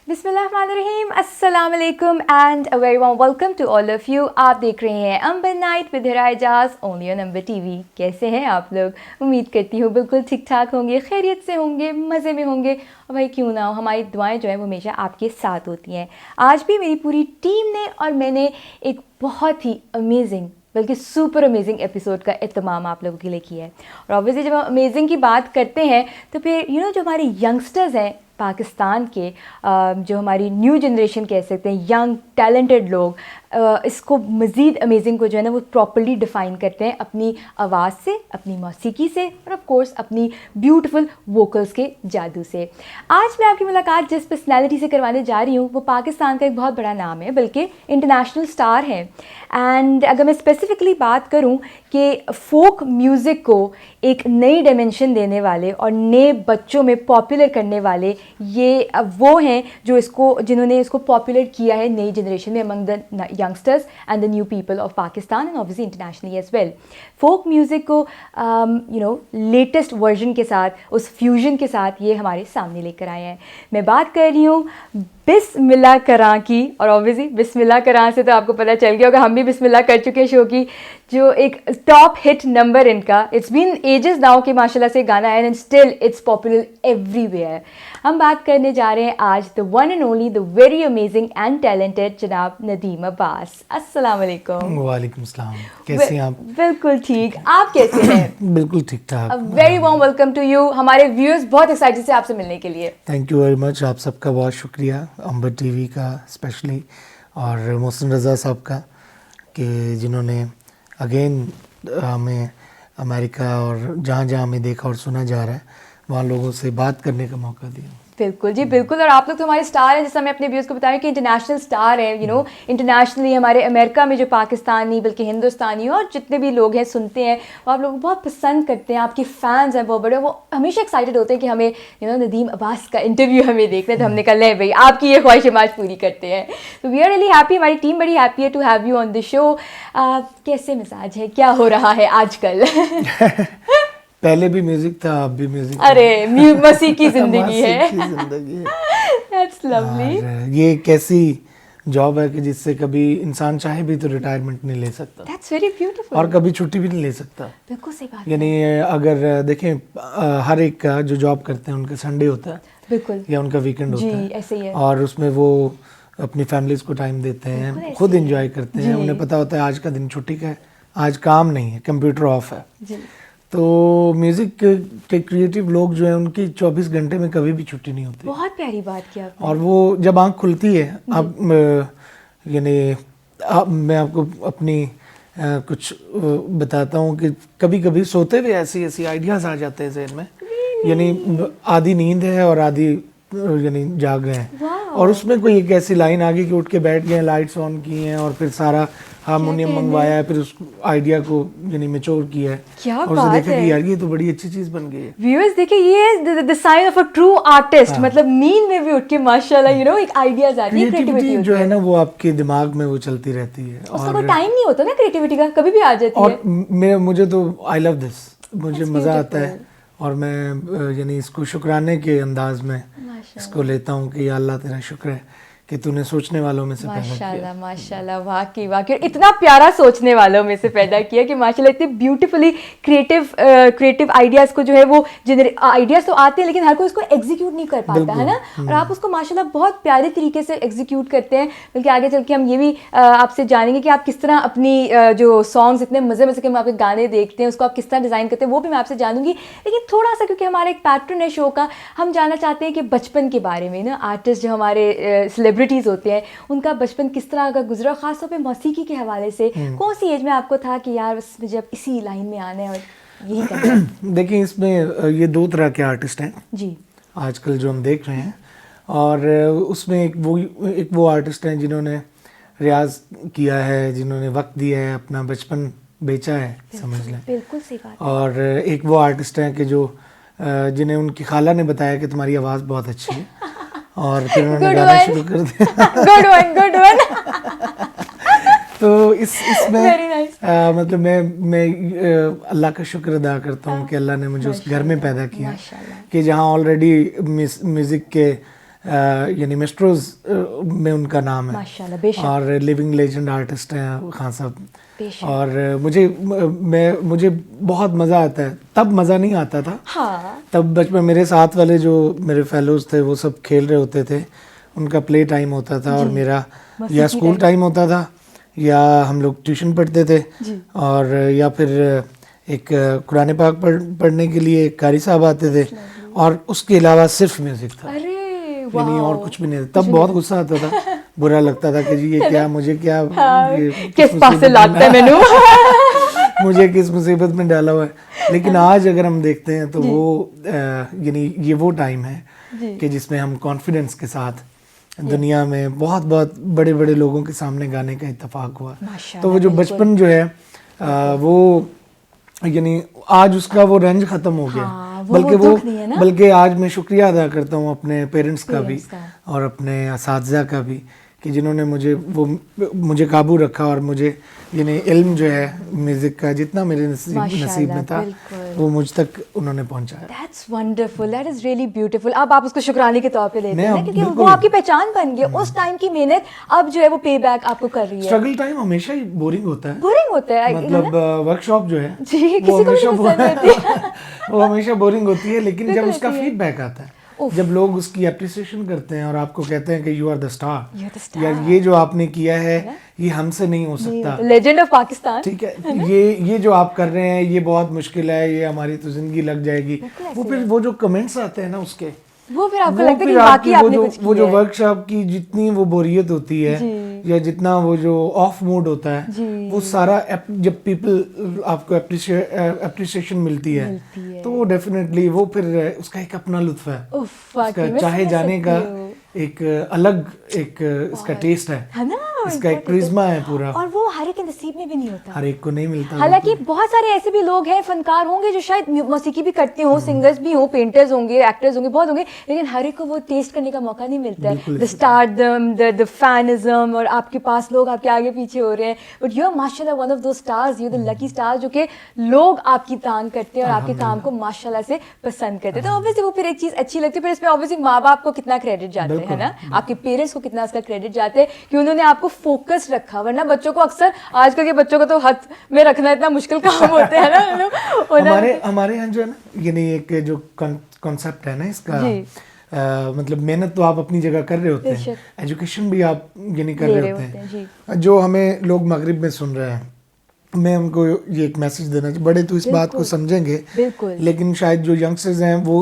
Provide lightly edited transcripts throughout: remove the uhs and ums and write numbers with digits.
बिस्मिल्लाहिर्रहमानिर्रहीम, अस्सलाम वालेकुम and a very warm welcome to all of you. आप देख रहे हैं Ambar night with Hira Ejaz only on Ambar TV. कैसे हैं आप लोग? उम्मीद करती हूँ बिल्कुल ठीक ठाक होंगे, खैरियत से होंगे, मज़े में होंगे। और भाई क्यों ना हो, हमारी दुआएं जो है वो हमेशा आपके साथ होती हैं। आज भी मेरी पूरी टीम ने और मैंने एक बहुत ही अमेजिंग बल्कि सुपर अमेजिंग एपिसोड का एहतमाम आप लोगों के लिए किया है। और ऑब्वियसली जब हम अमेजिंग की बात करते हैं तो फिर जो हमारे यंगस्टर्स हैं पाकिस्तान के, जो हमारी न्यू जनरेशन कह सकते हैं, यंग टैलेंटेड लोग, इसको मज़ीद अमेजिंग को जो है ना वो प्रॉपर्ली डिफ़ाइन करते हैं अपनी आवाज़ से, अपनी मौसीकी से और ऑफ कोर्स अपनी ब्यूटीफुल वोकल्स के जादू से। आज मैं आपकी मुलाकात जिस पर्सनैलिटी से करवाने जा रही हूँ वो पाकिस्तान का एक बहुत बड़ा नाम है, बल्कि इंटरनेशनल स्टार है। एंड अगर मैं स्पेसिफ़िकली बात करूँ कि फ़ोक म्यूज़िक को एक नई डायमेंशन देने वाले और नए बच्चों में पॉपुलर करने वाले ये वो हैं जिन्होंने इसको पॉपुलर किया है नई जनरेशन में among the youngsters and the new people of Pakistan and obviously internationally as well. Folk music को लेटेस्ट वर्जन के साथ, उस फ्यूजन के साथ ये हमारे सामने लेकर आए हैं। मैं बात कर रही हूँ बिस्मिल्लाह करां की, और ऑब्वियसली बिस्मिल्लाह करां से तो आपको पता चल गया होगा हम भी बिस्मिल्लाह कर चुके हैं शो की, जो एक टॉप हिट नंबर इनका, इट्स बीन एजेस नाउ कि माशाल्लाह से गाना है and still it's popular everywhere. हम बात करने जा रहे हैं आज the one and only, the very amazing and talented जनाब नदीम अब्बास। अस्सलाम वालेकुम। वालेकुम सलाम। कैसे हैं आप? बिल्कुल ठीक, आप कैसे हैं? बिल्कुल ठीक ठाक। Very warm welcome to you. हमारे व्यूअर्स बहुत एक्साइटेड से आपसे मिलने के लिए। थैंक यू वेरी मच, आप सबका बहुत शुक्रिया, अंबर टीवी का स्पेशली और मोहसिन रज़ा साहब का, कि जिन्होंने अगेन हमें अमेरिका और जहाँ जहाँ हमें देखा और सुना जा रहा है वहाँ लोगों से बात करने का मौका दिया। बिल्कुल जी बिल्कुल। और आप लोग तो हमारे स्टार हैं, जैसा मैं अपने व्यूअर्स को बता रही हूँ कि इंटरनेशनल स्टार हैं। इंटरनेशनली हमारे अमेरिका में जो पाकिस्तानी बल्कि हिंदुस्तानी और जितने भी लोग हैं सुनते हैं वो आप लोग बहुत पसंद करते हैं, आपके फैंस हैं बहुत बड़े, वो हमेशा एक्साइटेड होते हैं कि हमें नदीम अब्बास का इंटरव्यू हमें देखना है। तो हमने कहा ले भाई आपकी ये ख्वाहिश हम आज पूरी करते हैं। तो वी आर रियली हैप्पी, हमारी टीम बड़ी हैप्पी है to have you on the show. कैसे मिजाज है, क्या हो रहा है आजकल? पहले भी म्यूजिक था, अब भी म्यूजिक। अरे मसीह की जिंदगी है। That's lovely। ये कैसी जॉब है कि जिससे कभी इंसान चाहे भी तो रिटायरमेंट नहीं ले सकता। That's very beautiful। और कभी छुट्टी भी नहीं ले सकता। बिल्कुल सही बात। यानी अगर देखें हर एक का जो जॉब करते हैं उनका संडे होता है, बिल्कुल, या उनका वीकेंड होता है, ऐसे ही है। और उसमें वो अपनी फैमिलीज को टाइम देते हैं, खुद एंजॉय करते हैं। उन्हें पता होता है आज का दिन छुट्टी का है, आज काम नहीं है, कंप्यूटर ऑफ है जी। तो म्यूजिक के क्रिएटिव लोग जो हैं उनकी 24 घंटे में कभी भी छुट्टी नहीं होती। बहुत प्यारी बात की आपने। और वो जब आँख खुलती है, अब यानी मैं आपको अपनी कुछ बताता हूँ कि कभी कभी सोते हुए ऐसी ऐसी आइडियाज आ जाते हैं जहन में, यानी आधी नींद है और आधी यानी जाग गए हैं, और उसमें कोई एक ऐसी लाइन आ गई कि उठ के बैठ गए, लाइट्स ऑन की हैं और फिर सारा हारमोनियम मंगवाया है, फिर उस आइडिया को यानी मैच्योर किया है। क्या और बात देखा है कि यार ये तो बड़ी अच्छी चीज बन गई है। व्यूअर्स देखिए, ये है the sign of a true artist. मतलब नींद में भी उठ के माशाल्लाह एक आइडियाज आती है, क्रिएटिविटी जो है ना वो आपके दिमाग में वो चलती रहती है, उसका कोई टाइम नहीं होता ना क्रिएटिविटी का, कभी भी आ जाती है। और मुझे तो आई लव दिस, मुझे मजा आता है और मैं यानी इसको शुक्राने के अंदाज में इसको लेता हूँ कि या अल्लाह तेरा शुक्र है कि तूने सोचने वालों में से पैदा किया। माशाल्लाह माशाल्लाह, वाकई इतना प्यारा सोचने वालों में से पैदा किया कि माशाल्लाह इतने ब्यूटीफुली क्रिएटिव आइडियाज़ को जो है वो आइडियाज़ तो आते हैं लेकिन हर कोई उसको एग्जीक्यूट नहीं कर पाता है ना। और आप उसको माशाल्लाह बहुत प्यारे तरीके से एग्जीक्यूट करते हैं। बल्कि आगे चल के हम ये भी आपसे जानेंगे कि आप किस तरह अपनी जो सॉन्ग्स इतने मज़े के हम आपके गाने देखते हैं उसको आप किस तरह डिज़ाइन करते हैं, वो भी मैं आपसे जानूंगी। लेकिन थोड़ा सा क्योंकि हमारा एक पैटर्न है शो का, हम जानना चाहते हैं कि बचपन के बारे में ना, आर्टिस्ट जो हमारे सेलिब्रिटीज़ होते हैं उनका बचपन किस तरह का गुजरा, खासतौर पे मौसीकी के हवाले से। कौन सी एज में आपको था कि यार बस मुझे अब इसी लाइन में आना है और यही करना है? देखिए, इसमें ये दो तरह के आर्टिस्ट हैं जी आजकल जो हम देख रहे हैं, और उसमें एक वो आर्टिस्ट हैं जिन्होंने रियाज किया है, जिन्होंने वक्त दिया है, अपना बचपन बेचा है, समझ लें। बिल्कुल सही बात। और एक वो आर्टिस्ट हैं कि जो जिन्हें उनकी खाला ने बताया कि तुम्हारी आवाज़ बहुत अच्छी है और फिर उन्होंने गाना शुरू कर दिया। Good one. तो इसमें मतलब मैं अल्लाह का शुक्र अदा करता हूँ कि अल्लाह ने मुझे उस घर में पैदा किया कि जहाँ ऑलरेडी म्यूज़िक के यानी मेस्ट्रोज में उनका नाम है माशाल्लाह, बेशक। और लिविंग लेजेंड आर्टिस्ट हैं खान साहब। बेशक। और मुझे बहुत मज़ा आता है। तब मज़ा नहीं आता था, हाँ। तब बचपन मेरे साथ वाले जो मेरे फेलोज थे वो सब खेल रहे होते थे, उनका प्ले टाइम होता था और मेरा या स्कूल टाइम होता था या हम लोग ट्यूशन पढ़ते थे और या फिर एक कुरान पाक पढ़ने के लिए कारी साहब आते थे और उसके अलावा सिर्फ म्यूज़िक था, अरे यानी और कुछ भी नहीं था। तब बहुत गुस्सा आता था, बुरा लगता था कि जी ये क्या, मुझे क्या, ये किस पास से लाता है मैनू मुझे किस मुसीबत में डाला हुआ है। लेकिन आज अगर हम देखते हैं तो वो यानी ये वो टाइम है कि जिसमें हम कॉन्फिडेंस के साथ दुनिया में बहुत बहुत बड़े बड़े लोगों के सामने गाने का इत्तेफाक हुआ। तो वो जो बचपन जो है वो यानी आज उसका वो रंज खत्म हो गया। बल्कि आज मैं शुक्रिया अदा करता हूँ अपने पेरेंट्स का भी और अपने असातिज़ा का भी कि जिन्होंने मुझे काबू रखा और मुझे यानी इल्म जो है म्यूजिक का जितना मेरे नसीब में था वो मुझ तक उन्होंने पहुंचाया। That's wonderful, that is really beautiful। अब आप उसको शुक्राने के तौर पे लेते हैं क्योंकि वो आपकी पहचान बन गई। उस टाइम की मेहनत अब जो है वो पे बैक आपको कर रही है। स्ट्रगल टाइम हमेशा ही बोरिंग होता है, मतलब वर्कशॉप जो है वो हमेशा बोरिंग होती है, लेकिन जब उसका फीडबैक आता है, जब लोग उसकी अप्रिसिएशन करते हैं और आपको कहते हैं कि यू आर द स्टार, या ये जो आपने किया है ये हमसे नहीं हो सकता, लेजेंड ऑफ पाकिस्तान, ठीक है, ये जो आप कर रहे हैं ये बहुत मुश्किल है, ये हमारी तो जिंदगी लग जाएगी। वो फिर वो जो कमेंट्स आते हैं ना उसके, वो फिर आपको लगता है कि बाकी आपने कुछ किया वो जो वर्कशॉप की जितनी वो बोरियत होती है या जितना वो जो ऑफ मूड होता है, वो सारा जब पीपल आपको अप्रिसिएशन मिलती है तो वो डेफिनेटली वो फिर उसका एक अपना लुत्फ है, उसका चाहे जाने का एक अलग एक इसका टेस्ट है ना, इसका एक क्रिज्मा है पूरा, और वो हर एक के नसीब में भी नहीं होता, हर एक को नहीं मिलता। हालांकि बहुत सारे ऐसे भी लोग हैं, फनकार होंगे जो शायद मौसीकी भी करते हो, सिंगर्स भी हो, पेंटर्स होंगे, एक्टर्स होंगे, बहुत होंगे, लेकिन हर एक को वो टेस्ट करने का मौका नहीं मिलता है। द स्टारडम, द फैनिज्म, और आपके पास लोग आपके आगे पीछे हो रहे हैं, बट यू आर माशाल्लाह वन ऑफ दो stars, you the lucky star जो कि लोग आपकी तान करते हैं और आपके काम को माशाल्लाह से पसंद करते हैं। तो ऑब्वियसली वो फिर एक चीज़ अच्छी लगती है। फिर इसमें ऑब्वियसली माँ बाप को कितना क्रेडिट जाता है ना, आपके पेरेंट्स को कितना उसका क्रेडिट जाता है कि उन्होंने आपको फोकस रखा, वरना बच्चों को अक्सर आजकल के बच्चों को तो हाथ में रखना इतना मुश्किल काम होता है ना। हमारे यहाँ जो है ना, यानी एक जो कॉन्सेप्ट है ना इसका, मतलब मेहनत तो आप अपनी जगह कर रहे होते हैं, एजुकेशन भी आप यानी कर रहे होते हैं। जो हमें लोग मगरिब में सुन रहे हैं, मैं उनको ये एक मैसेज देना चाहिए, बड़े तो इस बात को समझेंगे लेकिन शायद जो यंगस्टर्स हैं वो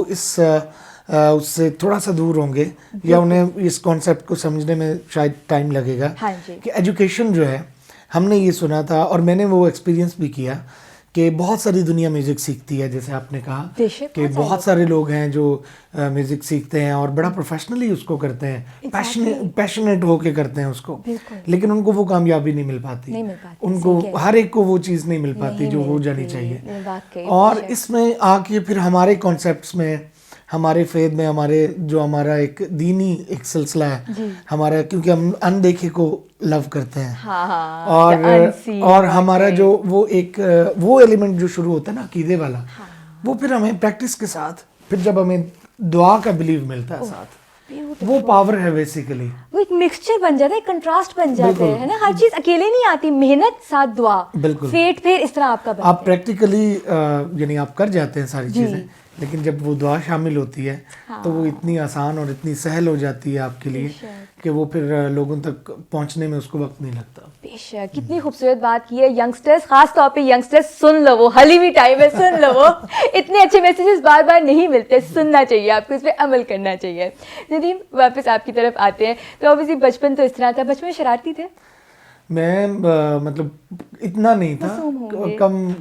उससे थोड़ा सा दूर होंगे या उन्हें इस कॉन्सेप्ट को समझने में शायद टाइम लगेगा कि एजुकेशन जो है, हमने ये सुना था और मैंने वो एक्सपीरियंस भी किया कि बहुत सारी दुनिया म्यूज़िक सीखती है, जैसे आपने कहा कि बहुत सारे लोग हैं जो म्यूज़िक सीखते हैं और बड़ा प्रोफेशनली उसको करते हैं, पैशनेट होके करते हैं उसको, लेकिन उनको वो कामयाबी नहीं मिल पाती, उनको हर एक को वो चीज़ नहीं मिल पाती जो हो जानी चाहिए। और इसमें आके फिर हमारे कॉन्सेप्ट्स में, हमारे फेद में, हमारा एक दीनी एक सिलसिला है हमारा, क्योंकि हम अनदेखे को लव करते हैं, और हमारा जो वो एलिमेंट जो शुरू होता है ना अकीदे वाला, वो फिर हमें प्रैक्टिस के साथ, फिर जब हमें दुआ का बिलीव मिलता है साथ, वो पावर है बेसिकली, वो एक मिक्सचर बन जाता है, एक कंट्रास्ट बन जाता है ना। हर चीज अकेले नहीं आती, मेहनत साथ दुआ, फेट फिर इस तरह आपका आप प्रैक्टिकली यानी आप कर जाते हैं सारी चीजें, लेकिन जब वो दुआ शामिल होती है तो वो इतनी आसान और इतनी सहल हो जाती है आपके लिए कि वो फिर लोगों तक पहुंचने में उसको वक्त नहीं लगता। बेशक, कितनी खूबसूरत बात की है। यंगस्टर्स, खास तौर पे यंगस्टर्स, सुन लो, वो हाली भी टाइम है, सुन लो, वो इतने अच्छे मैसेजेस बार बार नहीं मिलते, सुनना चाहिए आपको, इस पर अमल करना चाहिए। नदीम, वापस आपकी तरफ आते हैं, तो ऑब्वियसली बचपन तो इस तरह था, बचपन में शरारती थे? मैं मतलब इतना नहीं था,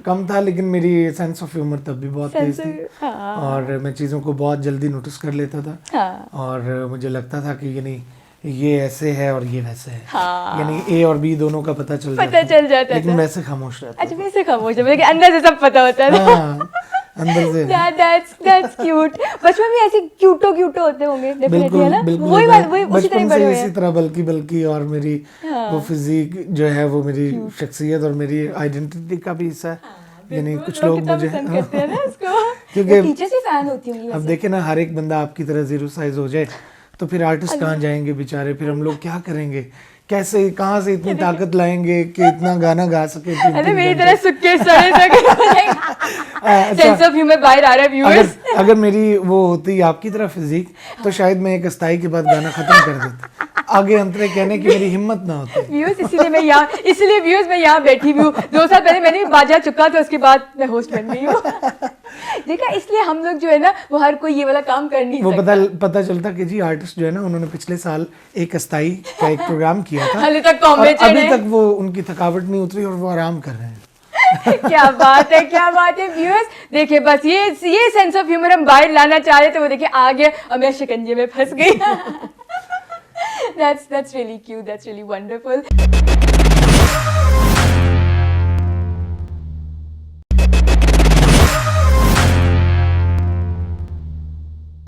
कम था, लेकिन मेरी सेंस ऑफ ह्यूमर तब भी बहुत तेज थी और मैं चीज़ों को बहुत जल्दी नोटिस कर लेता था और मुझे लगता था कि यानी ये ऐसे है और ये वैसे है, यानी ए और बी दोनों का पता चल जाता है, लेकिन वैसे खामोश रहता। अच्छा, वैसे खामोश है, लेकिन अंदर से सब पता होता है अंदर से। That's cute। बचपन में ऐसे क्यूटो होते होंगे डेफिनेटली, है ना? वही उसी तरह बड़े हुए हैं। इसी तरह बल्कि और मेरी वो फिजिक जो है वो मेरी शख्सियत और मेरी आइडेंटिटी का भी हिस्सा है, यानी कुछ लोग मुझे क्योंकि टीचर्स भी फैन होती होंगी। अब देखे ना, हर एक बंदा आपकी तरह जीरो साइज हो जाए तो फिर आर्टिस्ट कहाँ जाएंगे बेचारे, फिर हम लोग क्या करेंगे, कैसे कहाँ से इतनी ताकत लाएंगे कि इतना गाना गा सके। अरे मेरी तरह सुक्के सड़े सेंस ऑफ ह्यूमर बाहर आ रहा है व्यूअर्स। अगर मेरी वो होती आपकी तरह फिजिक तो शायद मैं एक अस्थाई के बाद गाना खत्म कर देता, आगे अंतरे कहने की मेरी हिम्मत ना होती। व्यूअर्स इसलिए व्यूअर्स मैं यहाँ बैठी हुई हूँ। 2 साल पहले मैंने भी बाजा चुका तो उसके बाद मैं होस्ट बन गई हूँ। देखा, इसलिए हम लोग जो है ना वो हर कोई ये वाला काम कर नहीं सकता। वो पता चलता कि जी आर्टिस्ट जो है ना उन्होंने पिछले साल एक अस्थाई का एक प्रोग्राम किया था, हाल तक और अभी तक वो उनकी थकावट नहीं उतरी और वो आराम कर रहे हैं। क्या बात है, क्या बात है व्यूअर्स। देखिए बस ये सेंस ऑफ ह्यूमर हम बाहर लाना चाह रहे थे, वो देखिए आ गया और मैं शिकंजे में फंस गई। That's really cute, that's really wonderful.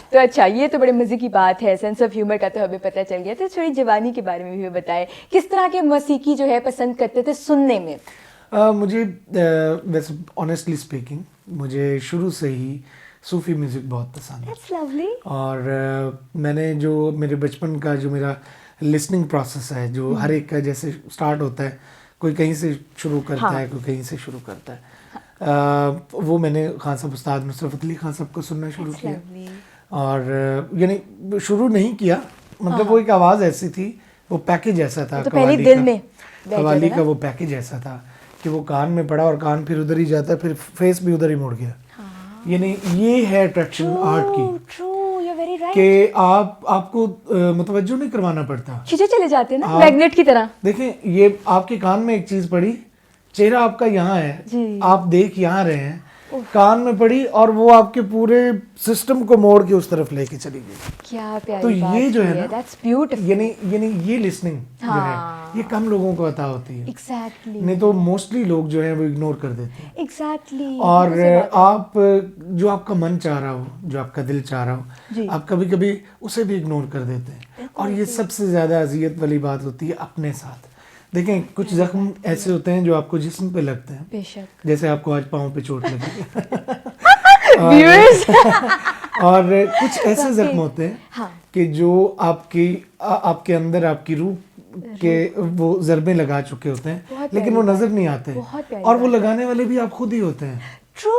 तो अच्छा, ये तो बड़े मज़े की बात है, सेंस ऑफ ह्यूमर का तो हमें पता चल गया। तो थोड़ी जवानी के बारे में भी बताएं, किस तरह के मौसीकी जो है पसंद करते थे सुनने में? मुझे वैसे ऑनेस्टली स्पीकिंग मुझे शुरू से ही सूफी म्यूज़िक बहुत पसंद है। That's lovely. और मैंने जो मेरे बचपन का जो मेरा लिसनिंग प्रोसेस है, जो हर एक का जैसे स्टार्ट होता है, कोई कहीं से शुरू करता है, कोई कहीं से शुरू करता है, वो मैंने खान साहब उस्ताद नुसरत अली खान साहब को सुनना शुरू किया। और यानी शुरू नहीं किया, मतलब वो एक आवाज़ ऐसी थी, वो पैकेज ऐसा था, तो पहले दिल में कव्वाली का वो पैकेज ऐसा था कि वो कान में पड़ा और कान फिर उधर ही जाता है, फिर फेस भी उधर ही मुड़ गया। यानी ये है अट्रैक्शन आर्ट की, कि आपको मुतवज्जो नहीं करवाना पड़ता, खींचे चले जाते हैं ना मैग्नेट की तरह। देखें, ये आपके कान में एक चीज पड़ी, चेहरा आपका यहाँ है, आप देख यहाँ रहे हैं, कान में पड़ी और वो आपके पूरे सिस्टम को मोड़ के उस तरफ लेके चली गई। क्या प्यारी तो बात ये जो है ना, दैट्स ब्यूटीफुल। यानी ये लिसनिंग जो है, ये कम लोगों को अता होती है। एग्जैक्टली। नहीं तो मोस्टली लोग जो है वो इग्नोर कर देते हैं। एग्जैक्टली। और आप जो आपका मन चाह रहा हो, जो आपका दिल चाह रहा हो, आप कभी कभी उसे भी इग्नोर कर देते हैं। और ये सबसे ज्यादा अजियत वाली बात होती है अपने साथ। देखें, कुछ जख्म ऐसे होते हैं जो आपको जिस्म पे लगते हैं, बेशक, जैसे आपको आज पाँव पे चोट लगी। और कुछ ऐसे जख्म होते हैं कि जो आपके अंदर आपकी रूह के वो ज़रबे लगा चुके होते हैं, लेकिन वो नजर नहीं आते, और वो लगाने वाले भी आप खुद ही होते हैं। ट्रू।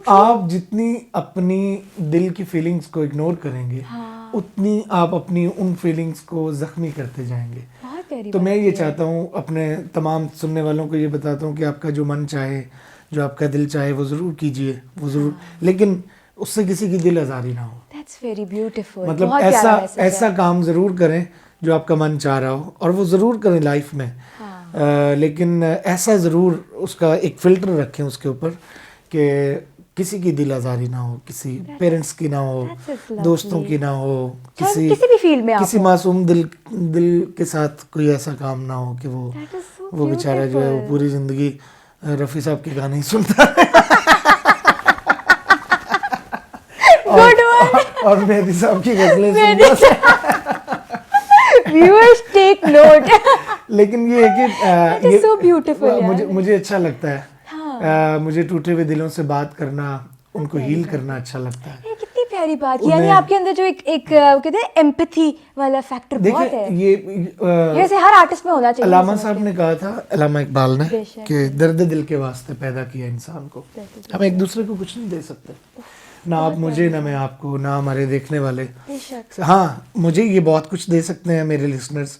आप जितनी अपनी दिल की फीलिंग्स को इग्नोर करेंगे, उतनी आप अपनी उन फीलिंग्स को जख्मी करते जाएंगे। तो मैं ये चाहता हूँ, अपने तमाम सुनने वालों को ये बताता हूँ कि आपका जो मन चाहे, जो आपका दिल चाहे, वो ज़रूर कीजिए, वो ज़रूर, लेकिन उससे किसी की दिल आज़ारी ना हो। That's very beautiful. मतलब ऐसा काम ज़रूर करें जो आपका मन चाह रहा हो, और वो ज़रूर करें लाइफ में। लेकिन ऐसा ज़रूर उसका एक फ़िल्टर रखें उसके ऊपर कि किसी की दिल आज़ारी ना हो, किसी पेरेंट्स की ना हो, दोस्तों की ना हो, किसी भी फील्ड में, किसी मासूम दिल के साथ कोई ऐसा काम ना हो कि वो बेचारा जो है वो पूरी ज़िंदगी रफ़ी साहब के गाने ही सुनता है। और मेहदी साहब की गज़लें सुनता है। Viewers take note. लेकिन ये है कि ये so beautiful, मुझे अच्छा लगता है। मुझे टूटे हुए दिलों से बात करना, उनको हील करना अच्छा लगता है। ये कितनी प्यारी बात, यानी आपके अंदर जो एक कहते हैं एम्पैथी वाला फैक्टर बहुत है। ये हर आर्टिस्ट में होना चाहिए। अल्लामा साहब ने कहा था, अल्लामा इकबाल ने, कि दर्द दिल के वास्ते पैदा किया इंसान को। हम एक दूसरे को कुछ नहीं दे सकते, ना आप मुझे, ना मैं आपको, ना हमारे देखने वाले। हाँ, मुझे ये बहुत कुछ दे सकते हैं मेरे लिसनर्स,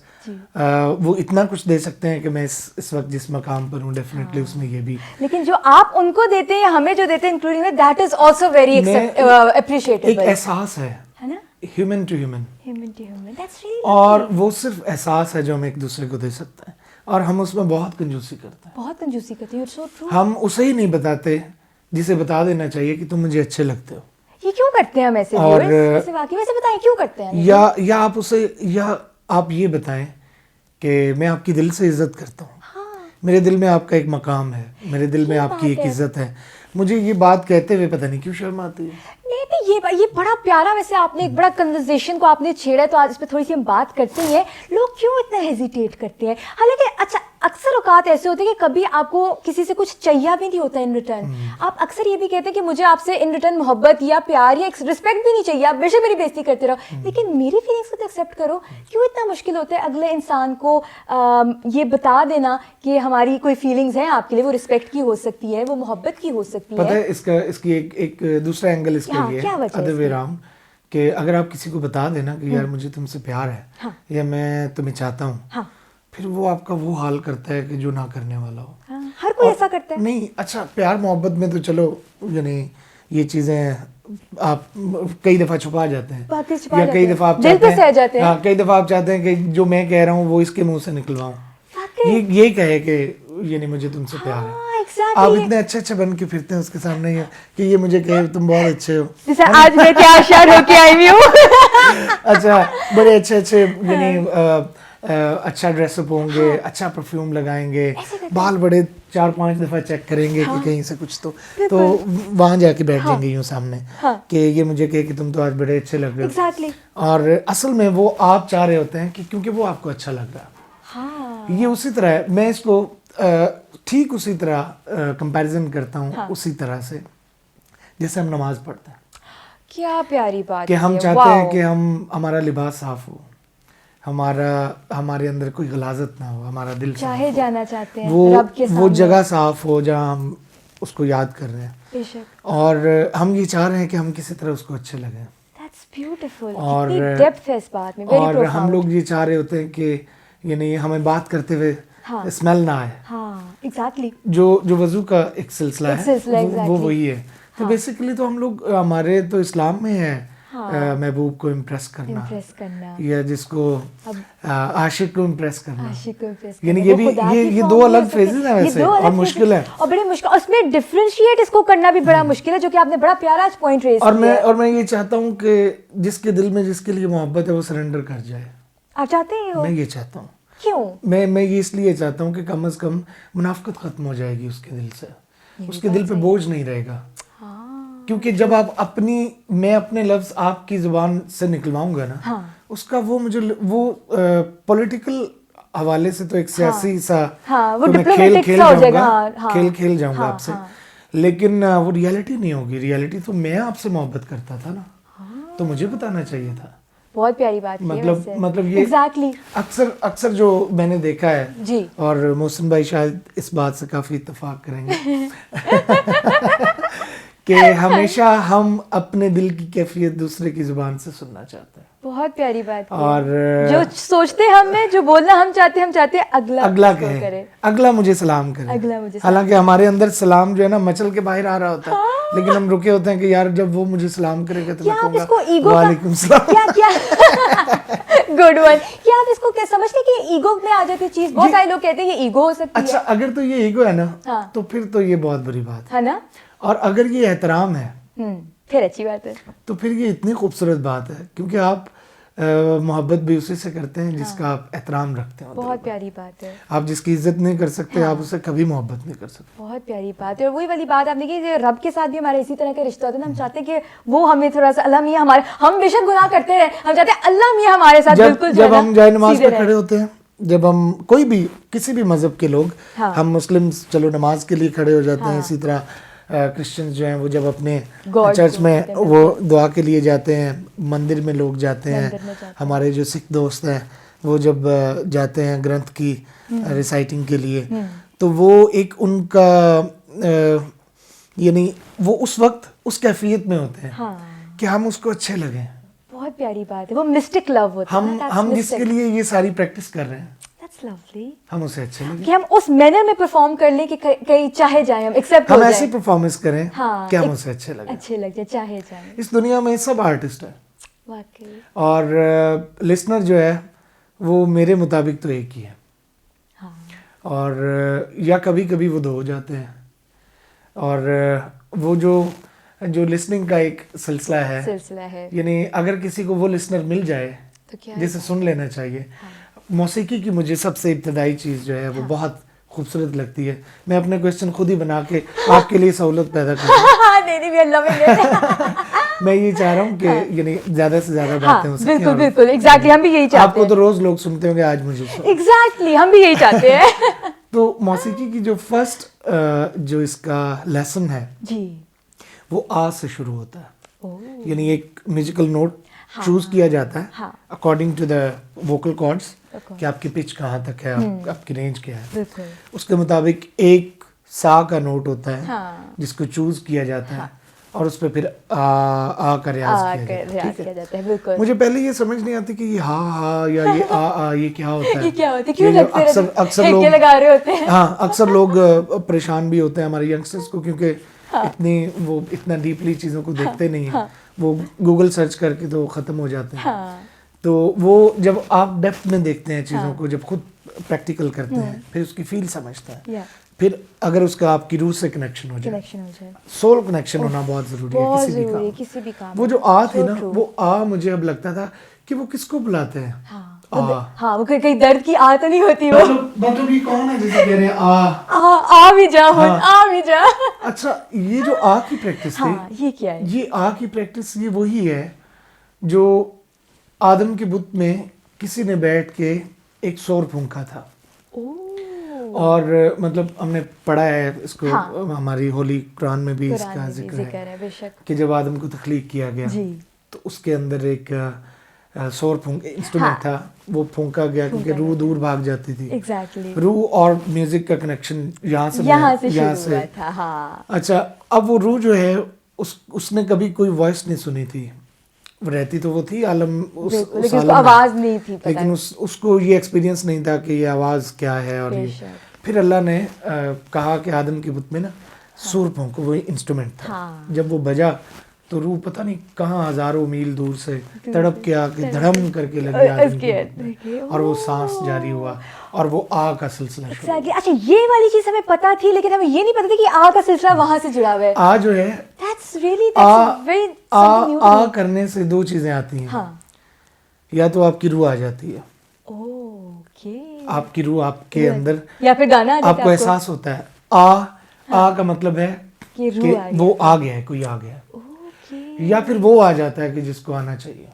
वो इतना कुछ दे सकते हैं कि मैं इस वक्त जिस मकाम पर हूँ, डेफिनेटली उसमें ये भी। लेकिन जो आप उनको देते हैं, हमें जो देते हैं इंक्लूडिंग में, that is also very appreciable. एक एहसास है ना, human to human, that's really. और वो सिर्फ एहसास है जो हम एक दूसरे को दे सकते हैं, और हम उसमें बहुत कंजूसी करते हैं। बहुत कंजूसी करते हैं, सो ट्रू। हम उसे ही नहीं बताते जिसे बता देना चाहिए कि तुम मुझे अच्छे लगते हो। ये क्यों करते हैं हम ऐसे? और वैसे बताएं क्यों करते हैं? या आप उसे, या आप ये बताएं कि मैं आपकी दिल से इज्जत करता हूँ। मेरे दिल में आपका एक मकाम है, मेरे दिल में आपकी एक इज्जत है। मुझे ये बात कहते हुए पता नहीं क्यों शर्म आती है। नहीं, ये बड़ा प्यारा, वैसे आपने एक बड़ा कन्वर्सेशन को आपने छेड़ा, तो आज इस पे थोड़ी सी हम बात करते हैं। लोग क्यों इतना हेजिटेट करते हैं? हालांकि अच्छा, अक्सर औकात ऐसे होते हैं कि कभी आपको किसी से कुछ चाहिए भी नहीं होता इन रिटर्न। आप अक्सर ये भी कहते हैं कि मुझे आपसे इन रिटर्न मोहब्बत या प्यार या रिस्पेक्ट भी नहीं चाहिए, आप बेशक मेरी बेइज्जती करते रहो, लेकिन मेरी फीलिंग्स को तो एक्सेप्ट करो। क्यों इतना मुश्किल होता है अगले इंसान को ये बता देना कि हमारी कोई फीलिंग्स हैं आपके लिए, वो रिस्पेक्ट की हो सकती है, वो मोहब्बत की हो सकती है। पता है इसकी एक दूसरा एंगल इसके लिए अदर वे राउंड, कि अगर आप किसी को बता देना कि यार मुझे तुमसे प्यार है या मैं तुम्हें चाहता हूँ, फिर वो आपका वो हाल करता है कि जो ना करने वाला हो। हर कोई ऐसा करता है। नहीं, अच्छा प्यार मोहब्बत में तो चलो यानी ये चीजें आप कई दफा छुपा जाते हैं या कई दफा आप चाहते हैं, कई दफा आप चाहते हैं कि जो मैं कह रहा हूँ वो इसके मुंह से निकलवाऊं, ये कहे कि यानी मुझे तुमसे प्यार है। आप इतने अच्छे बन के फिरते हैं उसके सामने कि ये मुझे कहे तुम बहुत अच्छे हो, जैसे आज मैं तैयार श्यार होके आई हुई हूँ। अच्छा बड़े अच्छे यानी अच्छा ड्रेसअप होंगे, अच्छा परफ्यूम लगाएंगे, बाल बड़े 4-5 दफा चेक करेंगे कि कहीं से कुछ तो वहां जाके बैठ जाएंगे यूं सामने कि ये मुझे कहे कि तुम तो आज बड़े अच्छे लग रहे हो। और असल में वो आप चाह रहे होते हैं कि क्योंकि वो आपको अच्छा लग रहा है। ये उसी तरह है, मैं इसको ठीक उसी तरह कंपैरिजन करता हूँ उसी तरह से जैसे हम नमाज पढ़ते हैं। क्या प्यारी बात कि हम चाहते हैं कि हमारा लिबास साफ हो, हमारे अंदर कोई गलाजत ना हो, हमारा दिल चाहे जाना चाहते हैं वो रब के सामने, वो जगह साफ हो जहाँ हम उसको याद कर रहे हैं, बेशक। और हम ये चाह रहे हैं कि हम किसी तरह उसको अच्छे लगे। That's beautiful। और कितनी डेप्थ है इस बात में, very और profound। हम लोग ये चाह रहे होते हैं कि यानी हमें बात करते हुए स्मेल ना आए। हाँ, exactly। जो वजू का एक सिलसिला है exactly। वो वही है। तो बेसिकली तो हम लोग, हमारे तो इस्लाम में है महबूब को इम्प्रेस करना या जिसको आशिक को इम्प्रेस करना, यानी ये भी ये दो अलग फेजेस हैं वैसे, और मुश्किल है, और बड़ी मुश्किल, उसमें डिफरेंशिएट इसको करना भी बड़ा मुश्किल है, जो कि आपने बड़ा प्यारा आज पॉइंट रेज किया। और मैं ये चाहता हूँ कि जिसके दिल में जिसके लिए मोहब्बत है वो सरेंडर कर जाए। आप चाहते हैं? मैं ये चाहता हूँ। क्यों? मैं ये इसलिए चाहता हूँ कि कम से कम मुनाफिकत खत्म हो जाएगी उसके दिल से, उसके दिल पे बोझ नहीं रहेगा। क्योंकि जब आप मैं अपने लफ्ज आपकी जुबान से निकलवाऊंगा ना, उसका वो मुझे वो पॉलिटिकल हवाले से तो एक सियासी सा वो तो मैं खेल जाऊंगा आपसे, लेकिन वो रियलिटी नहीं होगी। रियलिटी तो मैं आपसे मोहब्बत करता था ना, तो मुझे बताना चाहिए था। बहुत प्यारी बात मतलब ये exactly। अक्सर जो मैंने देखा है जी। और मोहसिन भाई शायद इस बात से काफी इत्तेफाक करेंगे कि हमेशा हम अपने दिल की कैफियत दूसरे की जुबान से सुनना चाहते हैं। बहुत प्यारी बात है। और जो सोचते हमने, जो बोलना हम चाहते हैं अगला करे, अगला मुझे सलाम करे। हालांकि हमारे अंदर सलाम जो है ना मचल के बाहर आ रहा होता है, लेकिन हम रुके होते हैं कि यार जब वो मुझे सलाम करेगा तो मैं कहूंगा वालेकुम सलाम। क्या गुड वन। क्या आप इसको क्या समझते हैं कि ईगो में आ जाती है चीज? बहुत सारे लोग कहते हैं ये ईगो हो सकती है। अच्छा, अगर तो ये ईगो है ना तो फिर तो ये बहुत बुरी बात है ना, और अगर ये एहतराम है फिर अच्छी बात है। तो फिर ये इतनी खूबसूरत बात है, क्योंकि आप मोहब्बत भी उसी से करते हैं जिसका आप एहतराम रखते हैं। बहुत प्यारी बात है। आप जिसकी इज्जत नहीं कर सकते आप उससे कभी मोहब्बत नहीं कर सकते। बहुत प्यारी बात है। और वही वाली बात आपने की, रब के साथ भी हमारा इसी तरह का रिश्ता होता है। हम चाहते हैं कि वो हमें थोड़ा सा, अल्लाह मियां हमारे, हम बेशक गुनाह करते हैं, हम चाहते हैं अल्लाह मियां हमारे साथ बिल्कुल जब हम जाए नमाज पे खड़े होते हैं, जब हम कोई भी किसी भी मजहब के लोग, हम मुस्लिम चलो नमाज के लिए खड़े हो जाते हैं, इसी तरह क्रिश्चियंस जो हैं वो जब अपने चर्च में वो दुआ के लिए जाते हैं, मंदिर में लोग जाते हैं, हमारे जो सिख दोस्त हैं वो जब जाते हैं ग्रंथ की रिसाइटिंग के लिए, तो वो एक उनका यानी वो उस वक्त उस कैफियत में होते हैं कि हम उसको अच्छे लगें। बहुत प्यारी बात है, वो मिस्टिक लव होता है। हम जिसके लिए ये सारी प्रैक्टिस कर रहे हैं, lovely। हम उसे अच्छे लगे कि हम उस मैनर में परफॉर्म कर लें कि कहीं चाहे जाए, हम एक्सेप्ट हो जाए, हम ऐसी परफॉर्मेंस करें कि हम उसे अच्छे लग जाए, चाहे जाए। इस दुनिया में सब आर्टिस्ट है वाकई, और लिसनर जो है वो मेरे मुताबिक तो एक ही है। और या कभी कभी वो दो हो जाते हैं, और वो जो लिसनिंग का एक सिलसिला है, यानी अगर किसी को वो लिसनर मिल जाए तो जिसे सुन लेना चाहिए। मौसीकी की मुझे सबसे इब्तदाई चीज़ जो है वो बहुत खूबसूरत लगती है। मैं अपने क्वेश्चन खुद ही बना के आपके लिए सहूलत पैदा कर मैं ये चाह रहा हूँ कि यानी ज़्यादा से ज़्यादा बातें हो सकें। बिल्कुल एग्जैक्टली, हम भी यही चाहते हैं। आपको तो रोज लोग सुनते होंगे, आज मुझे एग्जैक्टली हम भी यही चाहते हैं। तो मौसीकी की जो फर्स्ट जो इसका लेसन है जी। वो आ से शुरू होता है, ओह यानी एक म्यूजिकल नोट चूज किया जाता है हाँ। According to the vocal cords Okay. कि आपकी पिच कहाँ तक है, आपकी रेंज क्या है, बिल्कुल उसके मुताबिक एक सा का नोट होता है हाँ। जिसको चूज किया जाता है और उस पर फिर आ का रियाज किया जाता है। रियाज ठीक किया है, जाता है बिल्कुल। मुझे पहले ये समझ नहीं आती कि ये हा या ये आ ये क्या होता है। ये क्या होता है, क्यों ये जो लगते रहते अक्सर हैं, लोग ठेके लगा रहे होते हैं। हाँ, अक्सर लोग परेशान भी होते हैं हमारे यंगस्टर्स को, क्योंकि वो इतना डीपली चीज़ों को देखते नहीं हैं। वो गूगल सर्च करके तो ख़त्म हो जाते हैं। हाँ तो वो जब आप डेप्थ में देखते हैं चीज़ों को, जब खुद प्रैक्टिकल करते हैं, फिर उसकी फील समझते हैं, या फिर अगर उसका आपकी रूह से कनेक्शन हो जाए, कनेक्शन हो जाए, सोल कनेक्शन होना बहुत ज़रूरी है बहुत किसी भी जरूरी है काम। किसी भी काम वो में। जो आ थी So ना, true. वो आ मुझे अब लगता था कि वो किसको बुलाते हैं। हाँ आ हाँ, वो कहीं दर्द की आ तो नहीं होती वो। मतलब ये कौन है जिसे कह रहे हैं आ? आ भी जा हाँ। आ भी जा। अच्छा, ये जो आ की प्रैक्टिस थी, हाँ ये क्या है? ये आ की प्रैक्टिस ये वही है जो आदम के बुत में किसी ने बैठ के एक शोर फूंका था। ओह और मतलब हमने पढ़ा है इसको, हाँ। हमारी होली कुरान में भी कुरान इसका में भी जिक्र जिक्र है है बेशक। कि जब आदम को तख्लीक किया गया जी तो उसके अंदर एक शोर फूंक इंस्ट्रूमेंट हाँ। था, वो फूंका गया क्योंकि फूंका रूह गया। दूर भाग जाती थी। एग्जैक्टली रूह और म्यूजिक का कनेक्शन यहाँ से यहाँ से यहाँ शुरू हुआ था। हाँ अच्छा, अब वो रूह जो है उसने कभी कोई वॉइस नहीं सुनी थी, रहती तो वो थी आलम बिल्कुल, उस लेकिन उसको आलम में, आवाज नहीं थी पता। लेकिन उसको ये एक्सपीरियंस नहीं था कि ये आवाज़ क्या है। और ये बेशक। फिर अल्लाह ने कहा कि आदम के बुत में ना सूर फूंको, वो इंस्ट्रूमेंट था। हाँ। जब वो बजा तो रूह पता नहीं कहाँ हजारों मील दूर से तड़प के आके धड़म करके लगी आदम के बुत में, और वो सांस जारी हुआ और वो आ का सिलसिला शुरू हुआ। Exactly. अच्छा ये वाली चीज हमें पता थी, लेकिन हमें ये नहीं पता था कि आ का सिलसिला वहां से जुड़ा हुआ है। आ जो है, That's really uh that's very something new to uh me. करने से दो चीजें आती हैं। हाँ या तो आपकी रूह आ जाती है, ओके, आपकी रूह आपके अंदर, या फिर गाना आ जाता है आपको एहसास होता है आ का मतलब है कि कि रूह आ गई। वो आ गया है, कोई आ गया है, ओके या फिर वो आ जाता है कि जिसको आना चाहिए।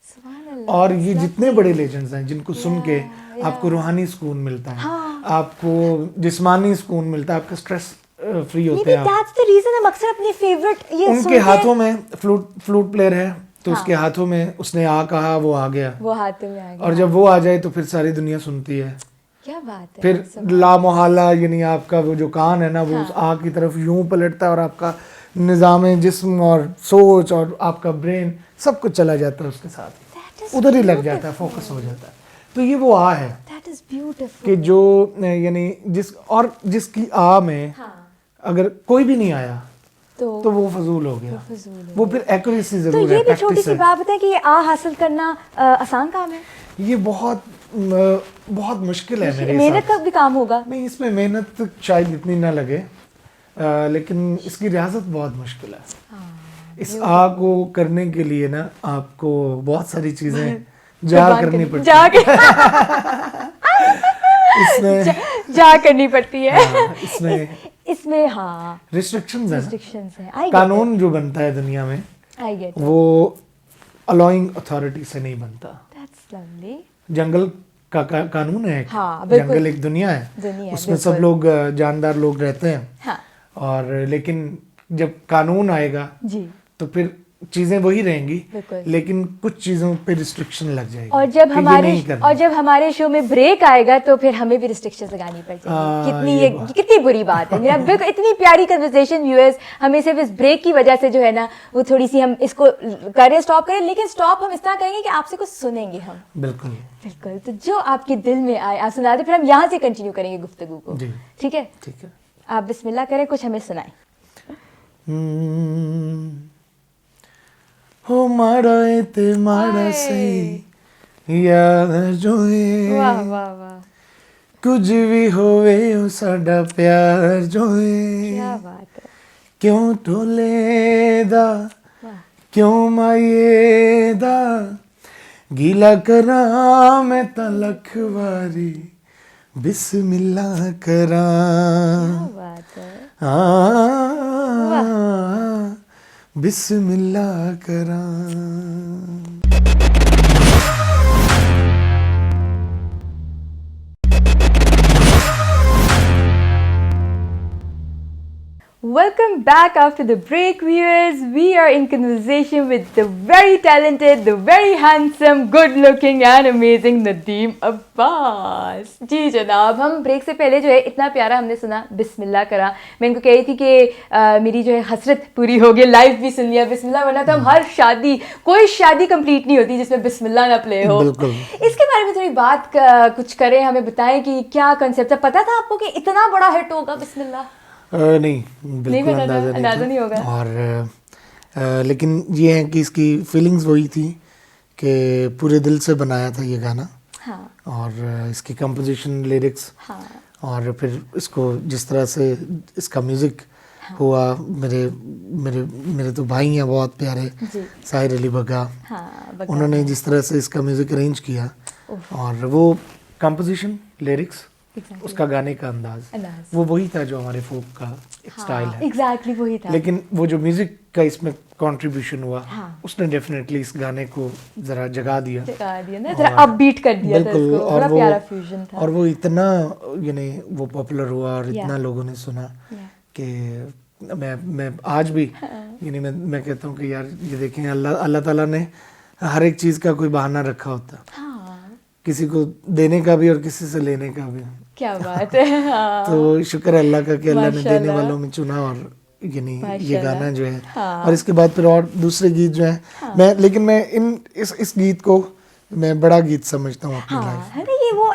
सुभान अल्लाह। और ये जितने बड़े लेजेंड्स हैं जिनको सुन के आपको रूहानी सुकून मिलता है, हाँ। आपको जिस्मानी सुकून मिलता है, आपका स्ट्रेस फ्री होते Maybe हैं आप। that's the reason हम अक्सर अपने फेवरेट ये उनके सुनते हैं। हाथों में फ्लूट प्लेयर है तो हाँ। उसके हाथों में उसने आ कहा, वो आ गया, वो हाथों में आ गया। और जब वो आ जाए तो फिर सारी दुनिया सुनती है। क्या बात है। फिर ला मोहल्ला, यानी आपका वो जो कान है ना, वो हाँ। उस आग की तरफ यूं पलटता है और आपका निज़ाम जिस्म और सोच और आपका ब्रेन सब कुछ चला जाता है उसके साथ, That is उधर ही लग जाता है, beautiful. फोकस हो जाता है। तो ये वो आ है That is beautiful. कि जो यानी जिसकी आ में हाँ अगर कोई भी नहीं आया तो तो वो फजूल हो गया। फजूल हो वो फिर एक्यूरेसी तो जरूर है, ये भी छोटी प्रैक्टिस सी है। बात बताएं कि ये आ हासिल करना आसान काम है? ये बहुत मुश्किल है मेरे मेहनत हिसाब का भी काम होगा। से। नहीं, इसमें मेहनत शायद इतनी ना लगे, लेकिन इसकी रियाजत बहुत मुश्किल है। इस आ को करने के लिए ना आपको बहुत सारी चीजें जा करनी पड़ती जा है। इसमें जा करनी पड़ती है। हाँ, इसमें हाँ रिस्ट्रिक्शंस हैं, restrictions हैं। I get कानून जो बनता है दुनिया में it. I get it. वो अलाउइंग अथॉरिटी से नहीं बनता। That's lovely. जंगल का कानून है, हाँ, बिल्कुल। जंगल एक दुनिया है, दुनिया, उसमें सब बिल्कुल। लोग जानदार लोग रहते हैं, हाँ और लेकिन जब कानून आएगा जी। तो फिर चीजें वही रहेंगी, बिल्कुल। लेकिन कुछ चीजों पे रिस्ट्रिक्शन लग जाएगी और जब कि ये हमारे नहीं करना। और जब हमारे शो में ब्रेक आएगा तो फिर हमें भी रिस्ट्रिक्शंस लगानी पड़ जाएगी। ये बात। कितनी बुरी बात है। मेरा बिल्कुल इतनी प्यारी कन्वर्सेशन व्यूअर्स, हमें सिर्फ इस ब्रेक की वजह से जो है ना वो थोड़ी सी हम इसको करें, स्टॉप करें, लेकिन स्टॉप हम इस तरह करेंगे कि आपसे कुछ सुनेंगे हम। बिल्कुल बिल्कुल, तो जो आपके दिल में आए आप सुना दे, फिर हम यहाँ से कंटिन्यू करेंगे गुफ्तगू को। जी। ठीक है, ठीक है। आप बिस्मिल्लाह करें, कुछ हमें सुनाएं। हो माड़ा ते माड़ा सही याद जो वाह है, वाह वाह, कुछ भी होवे ओ साडा प्यार जो है, क्या बात है। क्यों टोले दा वाह, क्यों माये दा गीला करा मैं तलख वारी बिस्मिल्ला करा क्या बात है। बिस्मिल्ला करा। welcome back after the break, viewers. We are in conversation with the very talented, the very handsome, good-looking and amazing Nadeem Abbas. जी जनाब, हम ब्रेक से पहले जो है इतना प्यारा हमने सुना, बिस्मिल्लाह करा। मैं इनको कह रही थी कि मेरी जो है हसरत पूरी हो गई, लाइव भी सुन लिया बिस्मिल्लाह, वरना तो हम हर शादी, कोई शादी कंप्लीट नहीं होती जिसमें बिस्मिल्लाह ना प्ले हो। इसके बारे में थोड़ी बात कुछ करें, हमें बताएं कि क्या कंसेप्ट है। पता था आपको कि इतना बड़ा हिट होगा बिस्मिल्लाह? नहीं, बिल्कुल अंदाजा नहीं होगा। और लेकिन ये है कि इसकी फीलिंग्स वही थी कि पूरे दिल से बनाया था ये गाना। हाँ। और इसकी कंपोजिशन, लिरिक्स, हाँ। और फिर इसको जिस तरह से इसका म्यूज़िक हुआ, मेरे मेरे मेरे तो भाई हैं बहुत प्यारे, साहिर अली बग्गा। हाँ, उन्होंने जिस तरह से इसका म्यूज़िक अरेंज किया, और वो कंपोजिशन, लिरिक्स, उसका गाने का अंदाज वो वही था जो हमारे फोक का एक स्टाइल है। एग्जैक्टली वही था। लेकिन वो जो म्यूजिक का इसमें कंट्रीब्यूशन हुआ, उसने डेफिनेटली इस गाने को जरा जगा दिया ना, जरा अपबीट कर दिया था इसको। बड़ा प्यारा फ्यूजन था। और वो इतना यानी वो पॉपुलर हुआ और इतना लोगों ने सुना कि मैं आज भी यानी मैं कहता हूँ कि यार ये देखें, अल्लाह ताला ने हर एक चीज़ का कोई बहाना रखा होता, किसी को देने का भी और किसी से लेने का भी। क्या बात है। हाँ। तो शुक्र है अल्लाह का कि अल्लाह ने देने वालों में चुना, और यानी ये गाना जो है। हाँ। और इसके बाद फिर और दूसरे गीत जो है। हाँ। लेकिन मैं इस गीत को मैं बड़ा गीत समझता हूँ अपनी लाइफ। है ना, ये वो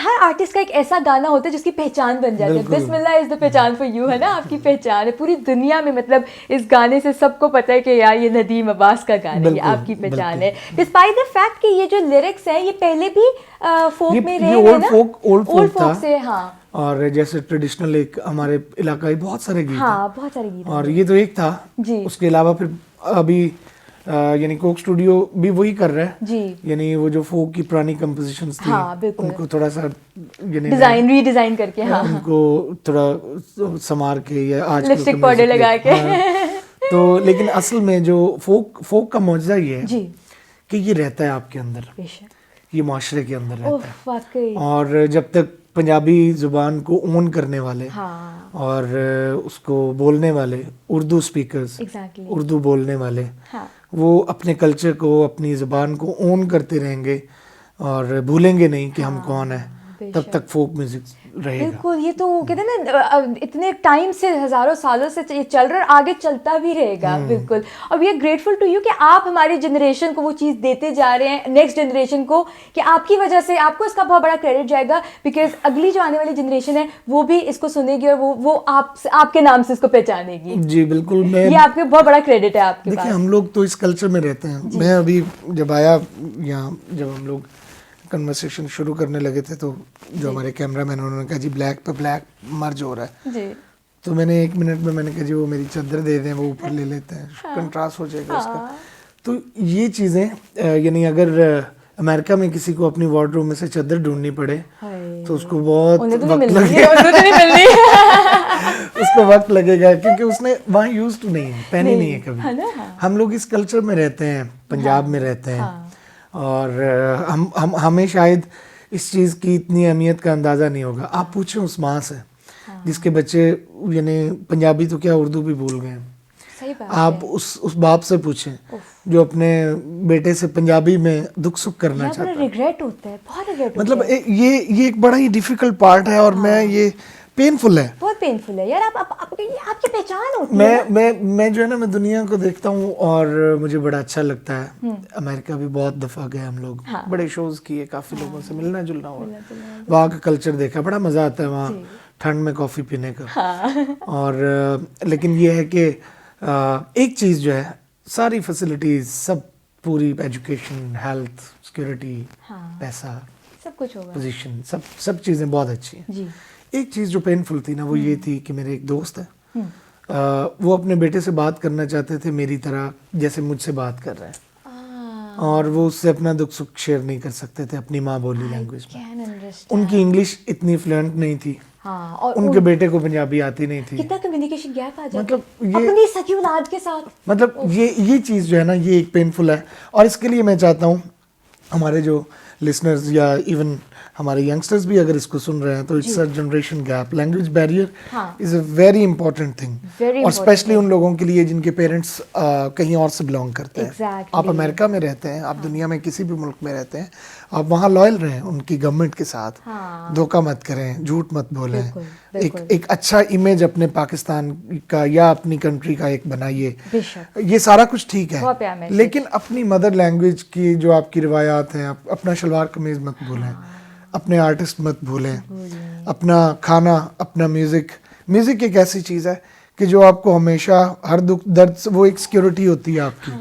हर आर्टिस्ट का एक ऐसा गाना होता है जिसकी पहचान बन जाती है। बिस्मिल्लाह इज द पहचान फॉर यू, है ना, आपकी पहचान है पूरी दुनिया में। मतलब इस गाने से सबको पता है कि यार ये नदीम अब्बास का गाना है, ये आपकी पहचान है। डिस्पाइट द फैक्ट कि ये जो लिरिक्स हैं ये पहले भी फोक में रहे हैं ना, ओल्ड फोक से। हाँ। और जैसे ट्रेडिशनल एक हमारे इलाकाई बहुत सारे गीत, हाँ, बहुत सारे गीत, और ये तो एक था जी। उसके अलावा फिर अभी यानी कोक स्टूडियो भी वही कर रहा है जी। यानी वो जो फोक की पुरानी कंपोजिशंस थी, हाँ, उनको थोड़ा सा यानी रीडिजाइन करके, हाँ, उनको थोड़ा संवार के या आज लिपस्टिक पाउडर लगा के। हाँ, तो लेकिन असल में जो फोक का मौजज़ा ये है जी कि ये रहता है आपके अंदर, ये माशरे के अंदर रहता है। और जब तक पंजाबी जुबान को ओन करने वाले, हाँ, और उसको बोलने वाले उर्दू स्पीकर्स, उर्दू बोलने वाले, हाँ, वो अपने कल्चर को, अपनी ज़ुबान को ओन करते रहेंगे और भूलेंगे नहीं कि हम कौन है, तब तक फोक म्यूजिक रहेगा। बिल्कुल, ये तो कहते हैं ना इतने टाइम से, हजारों सालों से ये चल रहा है, आगे चलता भी रहेगा। बिल्कुल। और we are grateful to you कि आप हमारी जनरेशन को वो चीज़ देते जा रहे हैं, नेक्स्ट जनरेशन को, कि आपकी वजह से आपको इसका बहुत बड़ा क्रेडिट जाएगा, बिकॉज अगली जो आने वाली जनरेशन है वो भी इसको सुनेगी और वो आपके नाम से इसको पहचानेगी। जी बिल्कुल, ये आपके बहुत बड़ा क्रेडिट है आपके पास। देखिए, हम लोग तो इस कल्चर में रहते हैं। मैं अभी जब आया यहाँ, जब हम लोग कन्वर्सेशन शुरू करने लगे थे, तो जो हमारे कैमरामैन उन्होंने कहा जी ब्लैक पे ब्लैक मर्ज हो रहा है जी। तो मैंने 1 मिनट में मैंने कहा जी वो मेरी चादर दे दें, वो ऊपर ले लेते हैं, कंट्रास्ट हो जाएगा उसका। तो ये चीज़ें यानी अगर अमेरिका में किसी को अपनी वार्डरोब में से चादर ढूंढनी पड़े तो उसको बहुत वक्त लगेगा। उसको वक्त लगेगा क्योंकि उसने वहाँ यूज्ड नहीं है, पहनी नहीं है कभी। हम लोग इस कल्चर में रहते हैं, पंजाब में रहते हैं, और हमें शायद इस चीज़ की इतनी अहमियत का अंदाज़ा नहीं होगा। आप पूछें उस माँ से जिसके बच्चे यानी पंजाबी तो क्या उर्दू भी भूल गए हैं। सही बात आप उस बाप से पूछें जो अपने बेटे से पंजाबी में दुख सुख करना चाहता है। रिग्रेट होता है, बहुत रिग्रेट। मतलब ये एक बड़ा ही डिफिकल्ट पार्ट है, और मैं ये पेनफुल है, बहुत पेनफुल है यार। आपकी पहचान होती है। मैं जो है ना, मैं दुनिया को देखता हूँ और मुझे बड़ा अच्छा लगता है। अमेरिका भी बहुत दफा गए हम लोग, हाँ, बड़े शोज किए, काफी लोगों से मिलना जुलना हुआ, वहाँ का कल्चर देखा, बड़ा मजा आता है वहाँ ठंड में कॉफी पीने का। हाँ। और लेकिन ये है कि एक चीज जो है, सारी फैसिलिटीज सब पूरी, एजुकेशन, हेल्थ, सिक्योरिटी, पैसा, सब कुछ होगा, पोजीशन, सब चीजें बहुत अच्छी हैं जी। एक चीज़ जो पेनफुल थी ना, वो ये थी कि मेरे एक दोस्त है, वो अपने बेटे से बात करना चाहते थे मेरी तरह, जैसे मुझसे बात कर रहे हैं, और वो उससे अपना दुख सुख शेयर नहीं कर सकते थे अपनी माँ बोली लैंग्वेज में। उनकी इंग्लिश इतनी फ्लुएंट नहीं थी, हाँ, और उनके बेटे को पंजाबी आती नहीं थी। कितना कम्युनिकेशन गैप आ जाता है, मतलब ये अपनी सगी औलाद के साथ। मतलब ये चीज़ जो है ना, ये एक पेनफुल है। और इसके लिए मैं चाहता हूँ हमारे जो लिसनर्स या इवन हमारे यंगस्टर्स भी अगर इसको सुन रहे हैं तो it's a generation gap, language barrier हाँ। Is a very important thing, Very और important स्पेशली उन लोगों के लिए जिनके पेरेंट्स कहीं और से बिलोंग करते हैं। Exactly. आप अमेरिका में रहते हैं, आप दुनिया में किसी भी मुल्क में रहते हैं, आप वहाँ लॉयल रहें उनकी गवर्नमेंट के साथ, हाँ। धोखा मत करें, झूठ मत बोलें, बिल्कुल, बिल्कुल। एक अच्छा इमेज अपने पाकिस्तान का या अपनी कंट्री का एक बनाइए। बेशक। ये सारा कुछ ठीक बहुत प्यारा है, message। लेकिन अपनी मदर लैंग्वेज की जो आपकी रिवायात हैं, अपना शलवार कमीज मत भूलें, अपने आर्टिस्ट मत भूलें, अपना खाना, अपना म्यूजिक। म्यूजिक एक ऐसी चीज़ है कि जो आपको हमेशा हर दुख दर्द से, वो एक सिक्योरिटी होती है आपकी।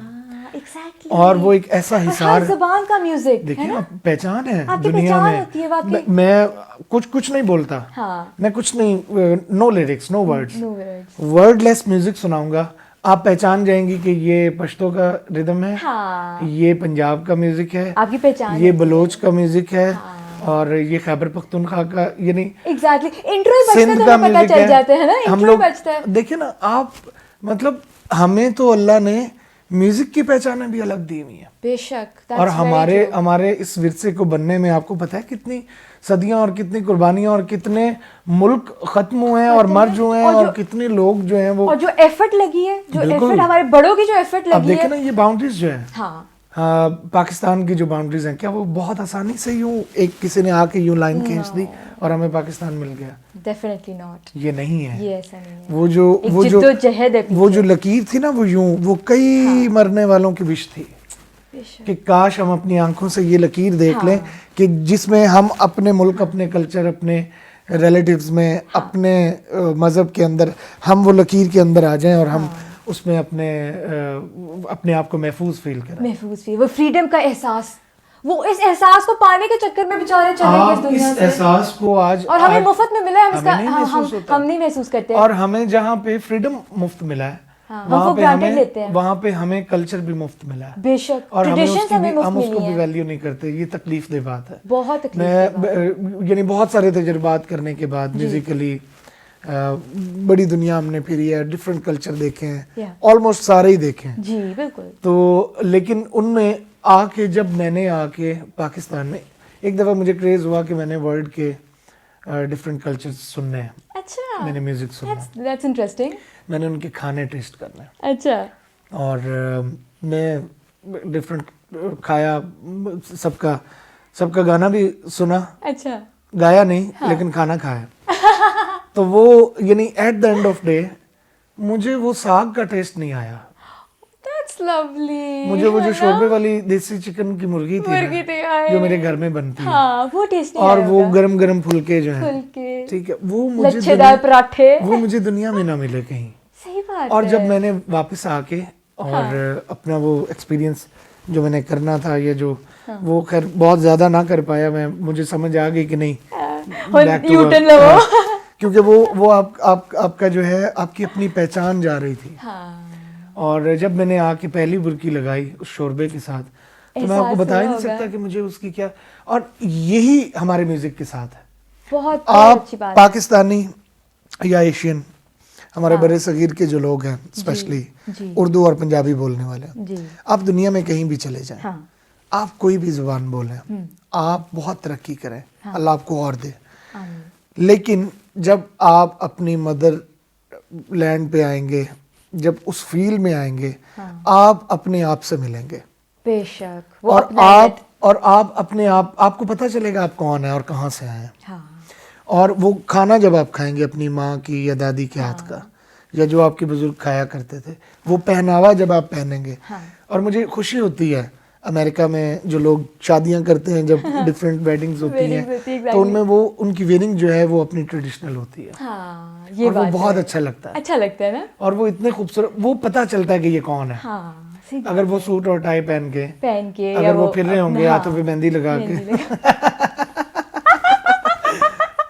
Exactly. और वो एक ऐसा और हिसार हर ज़बान का म्यूजिक देखिए है ना, ना, पहचान है आपकी दुनिया पहचान में। होती है वाकई। मैं कुछ नहीं बोलता, हाँ। मैं कुछ नहीं, no lyrics, no words, No words। Wordless music सुनाऊंगा, आप पहचान जाएंगी कि ये पश्तो का रिदम है, हाँ। ये पंजाब का म्यूजिक है, आपकी पहचान ये होती बलोच का म्यूजिक है, हाँ। और ये खैबर पख्तूनख्वा का, यानी Exactly। इंट्रो ही बजता सिंध है तो का हमें पता म्यूजिक चल है। जाता है ना, हम इंट्रो ही लोग बजता है। देखिए ना, आप मतलब हमें तो अल्लाह ने म्यूजिक की पहचानें भी अलग दी हुई है। बेशक। और That's very true। हमारे इस विरसे को बनने में आपको पता है कितनी सदियां और कितनी कुर्बानियां और कितने मुल्क खत्म हुए हैं और मर हुए हैं, और कितने लोग जो हैं वो, और जो एफर्ट लगी है, जो बिल्कुल। एफर्ट हमारे बड़ों की जो एफर्ट अब लगी देखें है। ना ये बाउंड्रीज जो है, हाँ। पाकिस्तान की जो बाउंड्रीज हैं, क्या वो बहुत आसानी से यूं एक किसी ने आके यूं लाइन खींच दी और हमें पाकिस्तान मिल गया? Definitely not. ये नहीं है। ये ऐसा नहीं है। वो जो एक वो जो जिद्दोजहद है वो जो लकीर थी ना, वो यूं, वो कई मरने वालों की विश थी बेशक। कि काश हम अपनी आंखों से ये लकीर देख लें कि जिसमें हम अपने मुल्क, अपने कल्चर, अपने रिलेटिव्स में, अपने मज़हब के अंदर हम वो लकीर के अंदर आ जाएं और हम उसमें अपने आप को महफूज फील करें। महफूज फील, वो फ्रीडम का एहसास, वो इस एहसास को पाने के चक्कर में बेचारे चले गए इस आप दुनिया इस से। एहसास को आज, और हमें मुफ्त में मिला है, हम इसका हमें नहीं महसूस होता। हम नहीं महसूस करते। और हमें जहाँ पे फ्रीडम मुफ्त मिला है, हाँ, हम वो ग्रांटेड लेते हैं। वहाँ पे हमें कल्चर भी मुफ्त मिला है। बेशक। और ट्रेडिशंस हमें मुफ्त हम मिली उसको भी हैं। वैल्यू नहीं करते। ये तकलीफ दे बात है। बहुत तकलीफ मैं यानी बहुत सारे तजुर्बात करने के बाद म्यूजिकली बड़ी दुनिया हमने फिरी है, डिफरेंट कल्चर देखे हैं, ऑलमोस्ट सारे ही देखे हैं जी बिल्कुल। तो, लेकिन उनमें आके जब मैंने आके पाकिस्तान में एक दफ़ा मुझे क्रेज हुआ कि मैंने वर्ल्ड के डिफरेंट कल्चर सुनने हैं। अच्छा। मैंने म्यूजिक सुनना है, दैट्स इंटरेस्टिंग। मैंने उनके खाने टेस्ट करने हैं। अच्छा। और मैं डिफरेंट खाया, सबका गाना भी सुना, अच्छा। गाया नहीं लेकिन खाना खाया। तो वो यानी at the end of day मुझे वो साग का टेस्ट नहीं आया। That's lovely. मुझे वो जो शोरबे वाली देसी चिकन की मुर्गी थी ना, जो मेरे घर में बनती है, हाँ, वो टेस्ट नहीं और आया वो होगा। गरम गरम फुलके जो हैं, फुलके, ठीक है, वो मुझे लच्छेदार पराठे, वो मुझे दुनिया में ना मिले कहीं। सही बात और है। जब मैंने वापस आके और अपना वो एक्सपीरियंस जो मैंने करना था, ये जो वो खैर बहुत ज्यादा ना कर पाया मैं, मुझे समझ आ गई कि नहीं back to यूटर्न work। लो। क्योंकि वो आपका जो है, आपकी अपनी पहचान जा रही थी। हाँ। और जब मैंने आके पहली बुर्की लगाई उस शोरबे के साथ, तो मैं आपको बता ही नहीं सकता कि मुझे उसकी क्या, और यही हमारे म्यूजिक के साथ है। बहुत आप अच्छी बात। पाकिस्तानी या एशियन, हमारे बड़े सगीर के जो लोग हैं, स्पेशली उर्दू और पंजाबी बोलने वाले, आप दुनिया में कहीं भी चले जाएं, हाँ। आप कोई भी जुबान बोलें, आप बहुत तरक्की करें, अल्लाह आपको और दे। लेकिन जब आप अपनी मदर लैंड पे आएंगे, जब उस फील्ड में आएंगे, आप अपने आप से मिलेंगे। बेशक। वो और आप अपने आप, आपको पता चलेगा आप कौन है और कहाँ से आए हैं। हाँ। और वो खाना जब आप खाएंगे अपनी माँ की या दादी के हाथ का, या जो आपके बुजुर्ग खाया करते थे, वो पहनावा जब आप पहनेंगे, और मुझे खुशी होती है अमेरिका में जो लोग शादियां करते हैं, जब डिफरेंट वेडिंग्स होती हैं, तो उनमें वो उनकी वेडिंग जो है वो अपनी ट्रेडिशनल होती है। हाँ, ये और वो बात बहुत है। अच्छा लगता है। अच्छा लगता है ना। और वो इतने खूबसूरत, वो पता चलता है कि ये कौन है। हाँ, सही अगर वो सूट और टाई पहन के अगर वो फिर रहे होंगे हाथों पे मेहंदी लगा के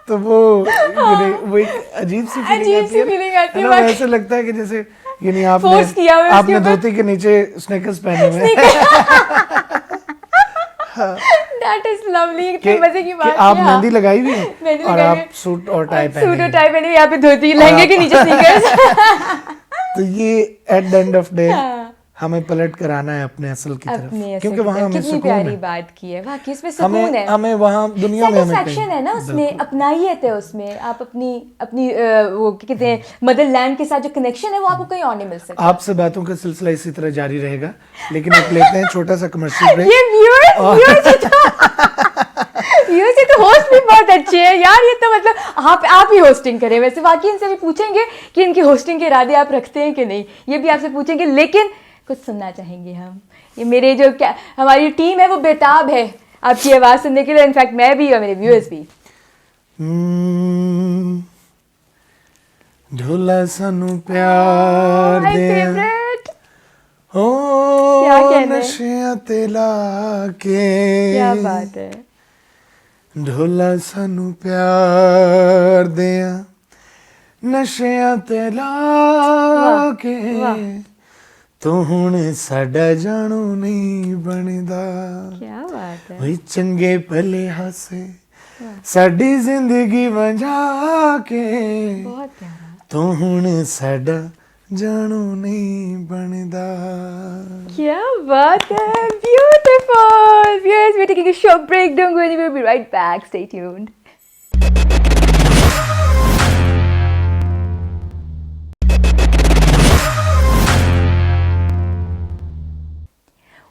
तो वो एक अजीब सी फीलिंग आती है ना। ऐसे लगता है कि जैसे यानी आपने धोती के नीचे स्नेकर्स पहने हुए That is lovely। कितने मजे की बात है। आप मेहंदी लगाई हुई है और आप सूट और टाई पहने हुए, यहाँ पे धोती, लहंगे के नीचे स्नीकर्स। तो ये at the end of day हमें पलट कर आना है अपने असल की तरफ, अपने क्योंकि वहाँ हमें कितनी सुकून प्यारी है। बात की है, वाकई इसमें सुकून है, हमें वहाँ दुनिया में हमें सेटिस्फैक्शन है ना उसमें, अपनाइयत है उसमें, आप अपनी अपनी वो क्या कहते हैं मदरलैंड के साथ जो कनेक्शन है वो आपको कहीं और नहीं मिल सकता। आपसे बातों का सिलसिला इसी तरह जारी रहेगा, लेकिन आप लेते हैं छोटा सा कमर्शियल ब्रेक। ये व्यूअर्स ये तो होस्ट भी बहुत अच्छे हैं यार, ये तो मतलब आप ही होस्टिंग करें। वैसे बाकी इनसे भी पूछेंगे कि इनकी होस्टिंग के इरादे आप रखते हैं कि नहीं, ये भी आपसे पूछेंगे, लेकिन कुछ सुनना चाहेंगे हम। ये मेरे जो क्या हमारी टीम है वो बेताब है आपकी आवाज़ सुनने के लिए, इनफैक्ट मैं भी और मेरे व्यूअर्स भी। ढोला सानू प्यार माय दे फेवरेट, हो क्या कहने? नशियां ते लाके, क्या बात है। ढोला सानू प्यार दिया नशियां ते लाके, वाह। तू हुण साडा जानू नहीं बनदा, क्या बात है। वही चंगे भले हासे साडी जिंदगी वंजा के, बहुत प्यारा। तू हुण साडा जानू नहीं बनदा। क्या बात है, beautiful. Viewers, we're taking a short break. Don't go anywhere. We'll be right back. Stay tuned.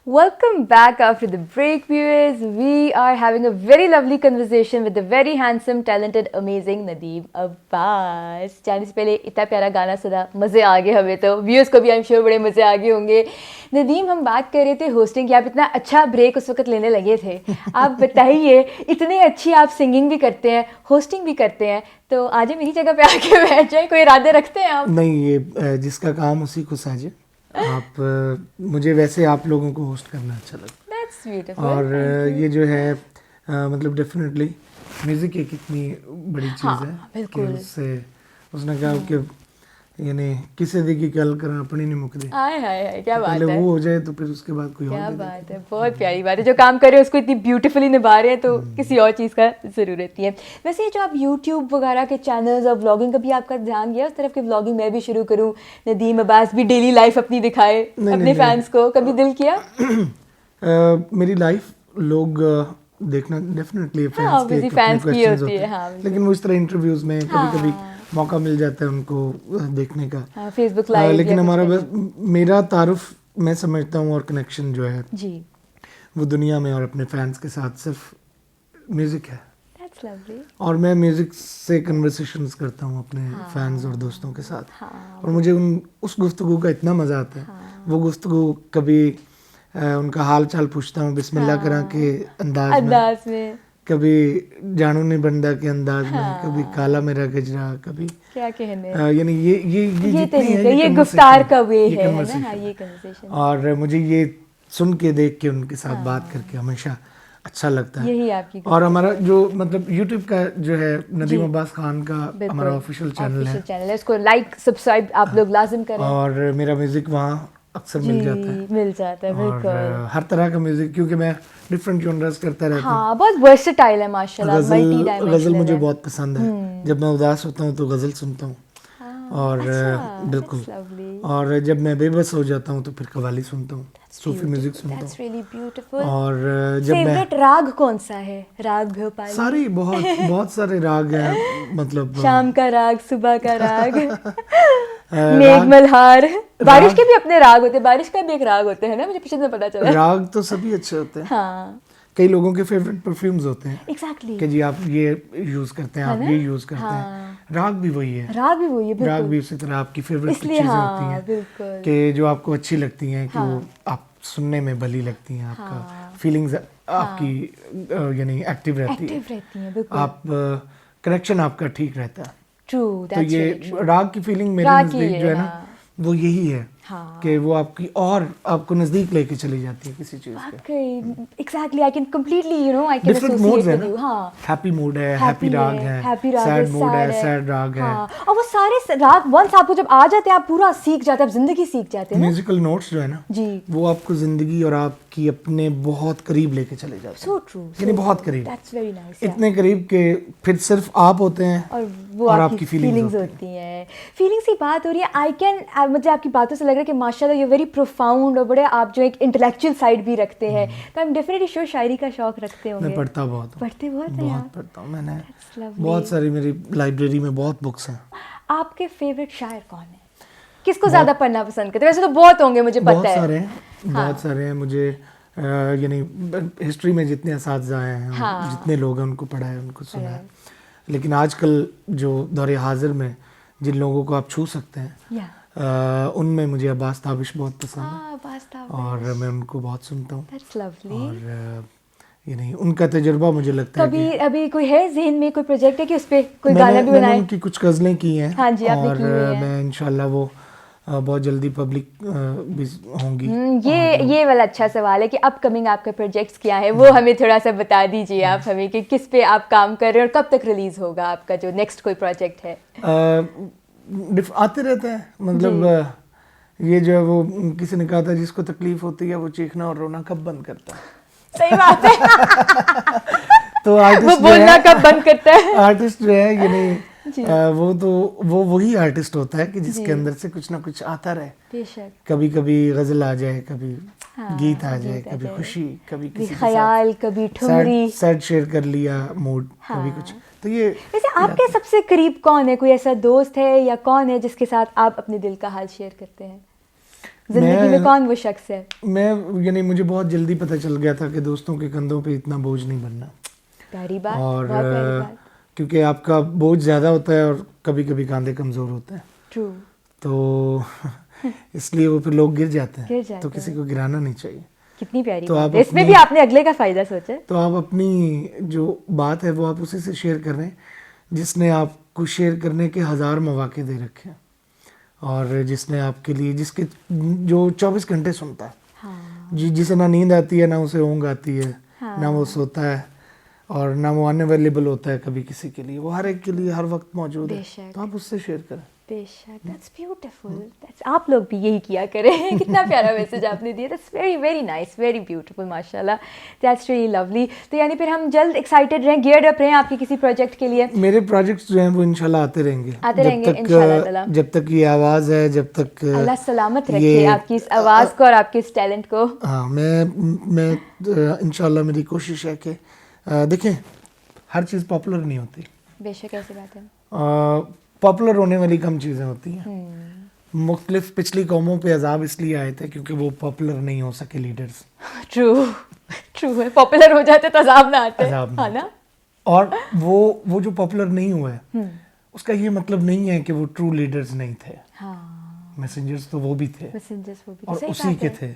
Welcome back after the break, viewers. We are having a very lovely conversation with the very handsome, talented, amazing Nadeem Abbas. जाने से पहले इतना प्यारा गाना सुना, मज़े आ गए हमें तो, व्यूअर्स को भी आई एम श्योर बड़े मज़े आ गए होंगे। नदीम, हम बात कर रहे थे होस्टिंग की, आप इतना अच्छा ब्रेक उस वक्त लेने लगे थे। आप बताइए, इतनी अच्छी आप सिंगिंग भी करते हैं, होस्टिंग भी करते हैं, तो आज मेरी जगह पे आके बैठ जाए, कोई इरादे रखते हैं आप? नहीं, ये जिसका काम उसी को साजे। आप मुझे वैसे आप लोगों को होस्ट करना अच्छा लगता है। That's beautiful. और ये जो है मतलब डेफिनेटली म्यूजिक एक इतनी बड़ी चीज़ हाँ, है कि बिल्कुल। उससे उसने कहा कि यानी किसी दी की गल कर अपनी नहीं मुकदी, हाय हाय हाय, क्या बात पहले है। वो हो जाए तो फिर उसके बाद कोई क्या और दे दे। बात है, बहुत प्यारी बात है। जो काम कर रहे हो उसको इतनी ब्यूटीफुली निभा रहे हैं तो किसी और चीज़ का ज़रूरत ही है। वैसे ये जो आप यूट्यूब वगैरह के चैनल्स और व्लॉगिंग, कभी आपका ध्यान गया उस तरफ की व्लॉगिंग मैं भी शुरू करूँ, नदीम अब्बास भी डेली लाइफ अपनी दिखाए अपने फैंस को, कभी दिल किया? मेरी लाइफ लोग देखना डेफिनेटली हाँ, obviously fans की होती है, हाँ, बिल्कुल। लेकिन वो इस तरह इंटरव्यूज में कभी-कभी मौका मिल जाता है उनको देखने का। फेसबुक लाइव लेकिन हमारा मेरा तारुफ मैं समझता हूँ और कनेक्शन जो है जी, वो दुनिया में और अपने फैंस के साथ सिर्फ म्यूजिक है। That's lovely. और मैं म्यूजिक से कन्वर्सेशंस करता हूँ अपने फैंस और दोस्तों के साथ, हाँ, और मुझे उस गुफ्तगू का इतना मज़ा आता है। वो गुफ्तगू कभी उनका हाल चाल पूछता हूँ बिस्मिल्लाह करा के अंदाज में, कभी जानू नहीं बनदा के अंदाज में, कभी काला मेरा गजरा, कभी क्या कहने, यानी ये तरीका, ये गुफ्तार का वे है ना, हाँ, ये कन्वर्सेशन। और मुझे ये सुन के देख के उनके साथ बात करके हमेशा अच्छा लगता है। यही आपकी और हमारा जो मतलब YouTube का जो है नदीम अब्बास खान का हमारा ऑफिशियल चैनल है, इसको लाइक सब्सक्राइब आप लोग लाजिम करें। और मेरा म्यूजिक वहाँ अक्सर मिल जाता है बिल्कुल। और हर तरह का म्यूजिक, क्योंकि मैं डिफरेंट जॉनर्स करता रहता हूँ। हाँ, बहुत वर्सेटाइल है माशाल्लाह, मल्टी डायमेंशनल। गजल मुझे बहुत पसंद है। जब मैं उदास होता हूँ तो गजल सुनता हूँ, और बिल्कुल, और जब मैं बेबस हो जाता हूँ तो फिर कव्वाली सुनता हूँ, सूफी म्यूजिक सुनता हूँ। और जब मैं फेवरेट राग कौन सा है? राग भोपाली? सारी बहुत सारे राग हैं, मतलब शाम का राग, सुबह का राग, मेघ मल्हार, बारिश के भी अपने राग होते हैं, बारिश का भी एक राग होते हैं ना, मुझे पीछे से पता चला। राग तो सभी अच्छे होते हैं। हाँ, कई लोगों के फेवरेट परफ्यूम्स होते हैं एग्जैक्टली, कि जी आप ये यूज करते हैं, आप ये यूज करते हैं। राग भी वही है, राग भी वही है, राग भी उसी तरह आपकी फेवरेट इसलिए चीजें हाँ, होती हैं बिल्कुल, कि जो आपको अच्छी लगती हैं, कि वो आप सुनने में भली लगती हैं, आपका फीलिंग्स आपकी यानी एक्टिव रहती है, बिल्कुल, आप कनेक्शन आपका ठीक रहता है। ट्रू, तो ये राग की फीलिंग मेरे नजदीक जो है ना, वो यही है कि वो आपको नजदीक लेके चली जाती है किसी चीज के। Exactly, I can completely I can different moods है एसोसिएट। ना, हैप्पी मूड है, हैप्पी राग है, सैड मूड है, सैड राग है। और वो सारे राग वंस आपको जब आ जाते हैं आप पूरा सीख जाते हैं, आप जिंदगी सीख जाते हैं। म्यूजिकल नोट्स जो है ना जी, वो आपको जिंदगी और आपकी अपने बहुत करीब लेके चले जाते हैं। सो ट्रू, यानी बहुत करीब, दैट्स वेरी नाइस, इतने करीब के फिर सिर्फ आप होते हैं और वो आपकी फीलिंग्स होती हैं। फीलिंग्स की बात हो रही है, आई कैन मुझे आपकी बातों से लग रहा है कि माशाल्लाह ये वेरी प्रोफाउंड और बड़े आप जो एक इंटेलेक्चुअल साइड भी रखते हैं, तो I'm डेफिनेटली श्योर शायरी का शौक रखते होंगे। मैं पढ़ता बहुत हूँ। पढ़ते बहुत हैं बहुत आप? पढ़ता हूँ मैंने। That's lovely. बहुत सारी मेरी लाइब्रेरी में बहुत बुक्स हैं। आपके फेवरेट शायर कौन है? किसको ज्यादा पढ़ना पसंद करते हैं? वैसे तो बहुत होंगे, मुझे पता है। बहुत सारे हैं, बहुत सारे हैं। मुझे यानी हिस्ट्री में जितने असातिज़ा हैं, जितने लोग हैं उनको पढ़ा है, उनको सुना है। लेकिन आजकल जो दौरे हाजिर में जिन लोगों को आप छू सकते हैं, उनमें मुझे अब्बास ताबिश बहुत पसंद है और मैं उनको बहुत सुनता हूँ। और यानी उनका तजुर्बा मुझे लगता है कि अभी कोई है ज़हन में, कोई प्रोजेक्ट है कि उस पे कोई गाना भी बनाए? मैंने उनकी कुछ गज़लें की हैं। हाँ जी, आपने की हुई हैं। मैं इंशाल्लाह वो बहुत जल्दी पब्लिक भी होंगी। ये वाला अच्छा सवाल है कि अपकमिंग आपके प्रोजेक्ट्स क्या है, वो हमें थोड़ा सा बता दीजिए आप हमें कि किस पे आप काम कर रहे हैं और कब तक रिलीज होगा आपका जो नेक्स्ट कोई प्रोजेक्ट है? आते रहते हैं, मतलब ये जो है वो किसी ने कहा था जिसको तकलीफ होती है वो चीखना और रोना कब बंद करता है। सही बात है। तो आर्टिस्ट वो बोलना कब बंद करता है? आर्टिस्ट जो है यानी वो तो वो वही आर्टिस्ट होता है कि जिसके अंदर से कुछ ना कुछ आता रहे। बेशक। कभी कभी गजल आ जाए, कभी गीत आ जाए, कभी खुशी, कभी किसी ख्याल, कभी ठुमरी, सैड शेयर कर लिया मूड, कभी कुछ। तो ये वैसे आपके सबसे करीब कौन है? कोई ऐसा दोस्त है या कौन है जिसके साथ आप अपने दिल का हाल शेयर करते हैं? जिंदगी में कौन वो शख्स है? मैं यानी मुझे बहुत जल्दी पता चल गया था कि दोस्तों के कंधों पे इतना बोझ नहीं बनना। प्यारी बात, और बहुत प्यारी बात। क्योंकि आपका बोझ ज़्यादा होता है और कभी कभी कंधे कमज़ोर होते हैं। ट्रू। तो इसलिए वो फिर लोग गिर जाते हैं, तो किसी को गिराना नहीं चाहिए। कितनी प्यारी बात है। इसमें भी आपने अगले का फ़ायदा सोचा। तो आप अपनी जो बात है वो आप उसी से शेयर कर रहे हैं जिसने आपको शेयर करने के 1000 मौके दे रखे हैं और जिसने आपके लिए, जिसके जो 24 घंटे सुनता है। हाँ। जिसे ना नींद आती है, ना उसे ऊँघ आती है, ना वो सोता है और ना वो अनअवेलेबल होता है कभी किसी के लिए। वो हर एक के लिए हर वक्त मौजूद है, तो आप उससे शेयर करें। बेशक। That's beautiful. आप लोग भी यही किया करें। कितना प्यारा मैसेज आपने दिया। That's very very nice, very beautiful, माशाल्लाह। That's really lovely. तो यानी फिर हम जल्द एक्साइटेड रहें, गियर्ड अप रहें आपके किसी प्रोजेक्ट के लिए? मेरे प्रोजेक्ट्स जो हैं वो इंशाल्लाह आते रहेंगे इंशाल्लाह। जब तक ये आवाज़ है, जब तक अल्लाह सलामत रखे आपकी इस आवाज़ को और आपके इस टैलेंट को। हाँ, मैं इंशाल्लाह मेरी कोशिश है कि देखें हर चीज़ पॉपुलर नहीं होती। बेशक, ऐसी बात है। पॉपुलर होने वाली कम चीज़ें होती हैं। मुख्तलिफ पिछली कौमों पे अजाब इसलिए आए थे क्योंकि वो पॉपुलर नहीं हो सके लीडर्स। ट्रू है। पॉपुलर हो जाते तो अजाब ना आते, हाँ ना। और वो जो पॉपुलर नहीं हुआ है उसका ये मतलब नहीं है कि वो ट्रू लीडर्स नहीं थे। हाँ। मैसेंजर्स तो वो भी थे, और उसी के थे।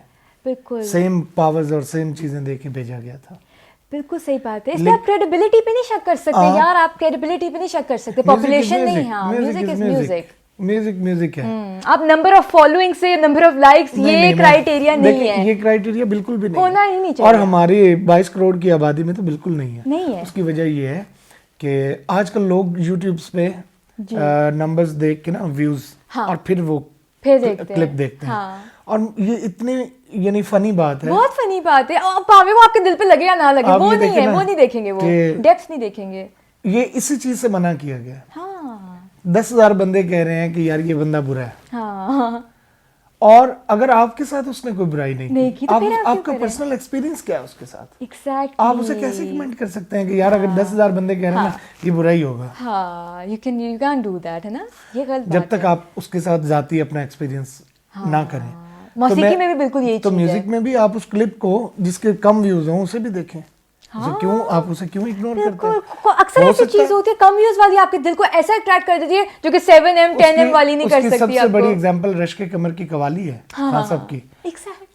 बिल्कुल सेम पावर्स और सेम चीज़ें दे के भेजा गया था। बिल्कुल सही बात है। इसलिए आप क्रेडिबिलिटी पे नहीं शक कर सकते यार, आप क्रेडिबिलिटी पे नहीं शक कर सकते। पॉपुलेशन नहीं, हाँ, म्यूजिक इज म्यूजिक। म्यूजिक है। आप नंबर ऑफ फॉलोइंग से, नंबर ऑफ लाइक्स, ये क्राइटेरिया नहीं है। ये क्राइटेरिया बिल्कुल भी नहीं होना ही नहीं चाहिए। और हमारी 22 करोड़ की आबादी में तो बिल्कुल नहीं है। उसकी वजह ये है कि आजकल लोग यूट्यूब पे नंबर्स देख के ना व्यूज, और फिर वो क्लिप देखते हैं। और ये इतने यानी फनी बात है, बहुत फनी बात है। भावे वो आपके दिल पे लगे या ना लगे, वो नहीं है, वो नहीं देखेंगे, वो डेप्थ नहीं देखेंगे। ये इसी चीज से मना किया गया। हाँ। 10,000 बंदे कह रहे हैं कि यार ये बंदा बुरा है। हाँ। और अगर आपके साथ उसने कोई बुराई नहीं की, तो आपका पर्सनल एक्सपीरियंस क्या है उसके साथ? Exactly. आप उसे कैसे कमेंट कर सकते हैं कि यार अगर 10,000 बंदे कह रहे हैं ना ये बुराई होगा। हाँ, you can't do that, है ना। ये गलत जब तक आप उसके साथ जाती अपना एक्सपीरियंस ना करें। मौसीकी में भी बिल्कुल यही तो म्यूजिक में भी आप उस क्लिप को जिसके कम व्यूज हों उसे भी देखें। आप उसे क्यों इग्नोर करते हैं? अक्सर ऐसी चीज होती है कम व्यूज वाली आपके दिल को ऐसा अट्रैक्ट कर देती है जो कि 7M 10M वाली नहीं कर सकती। सबसे बड़ी एग्जांपल रश के कमर की कवाली है खान साहब की।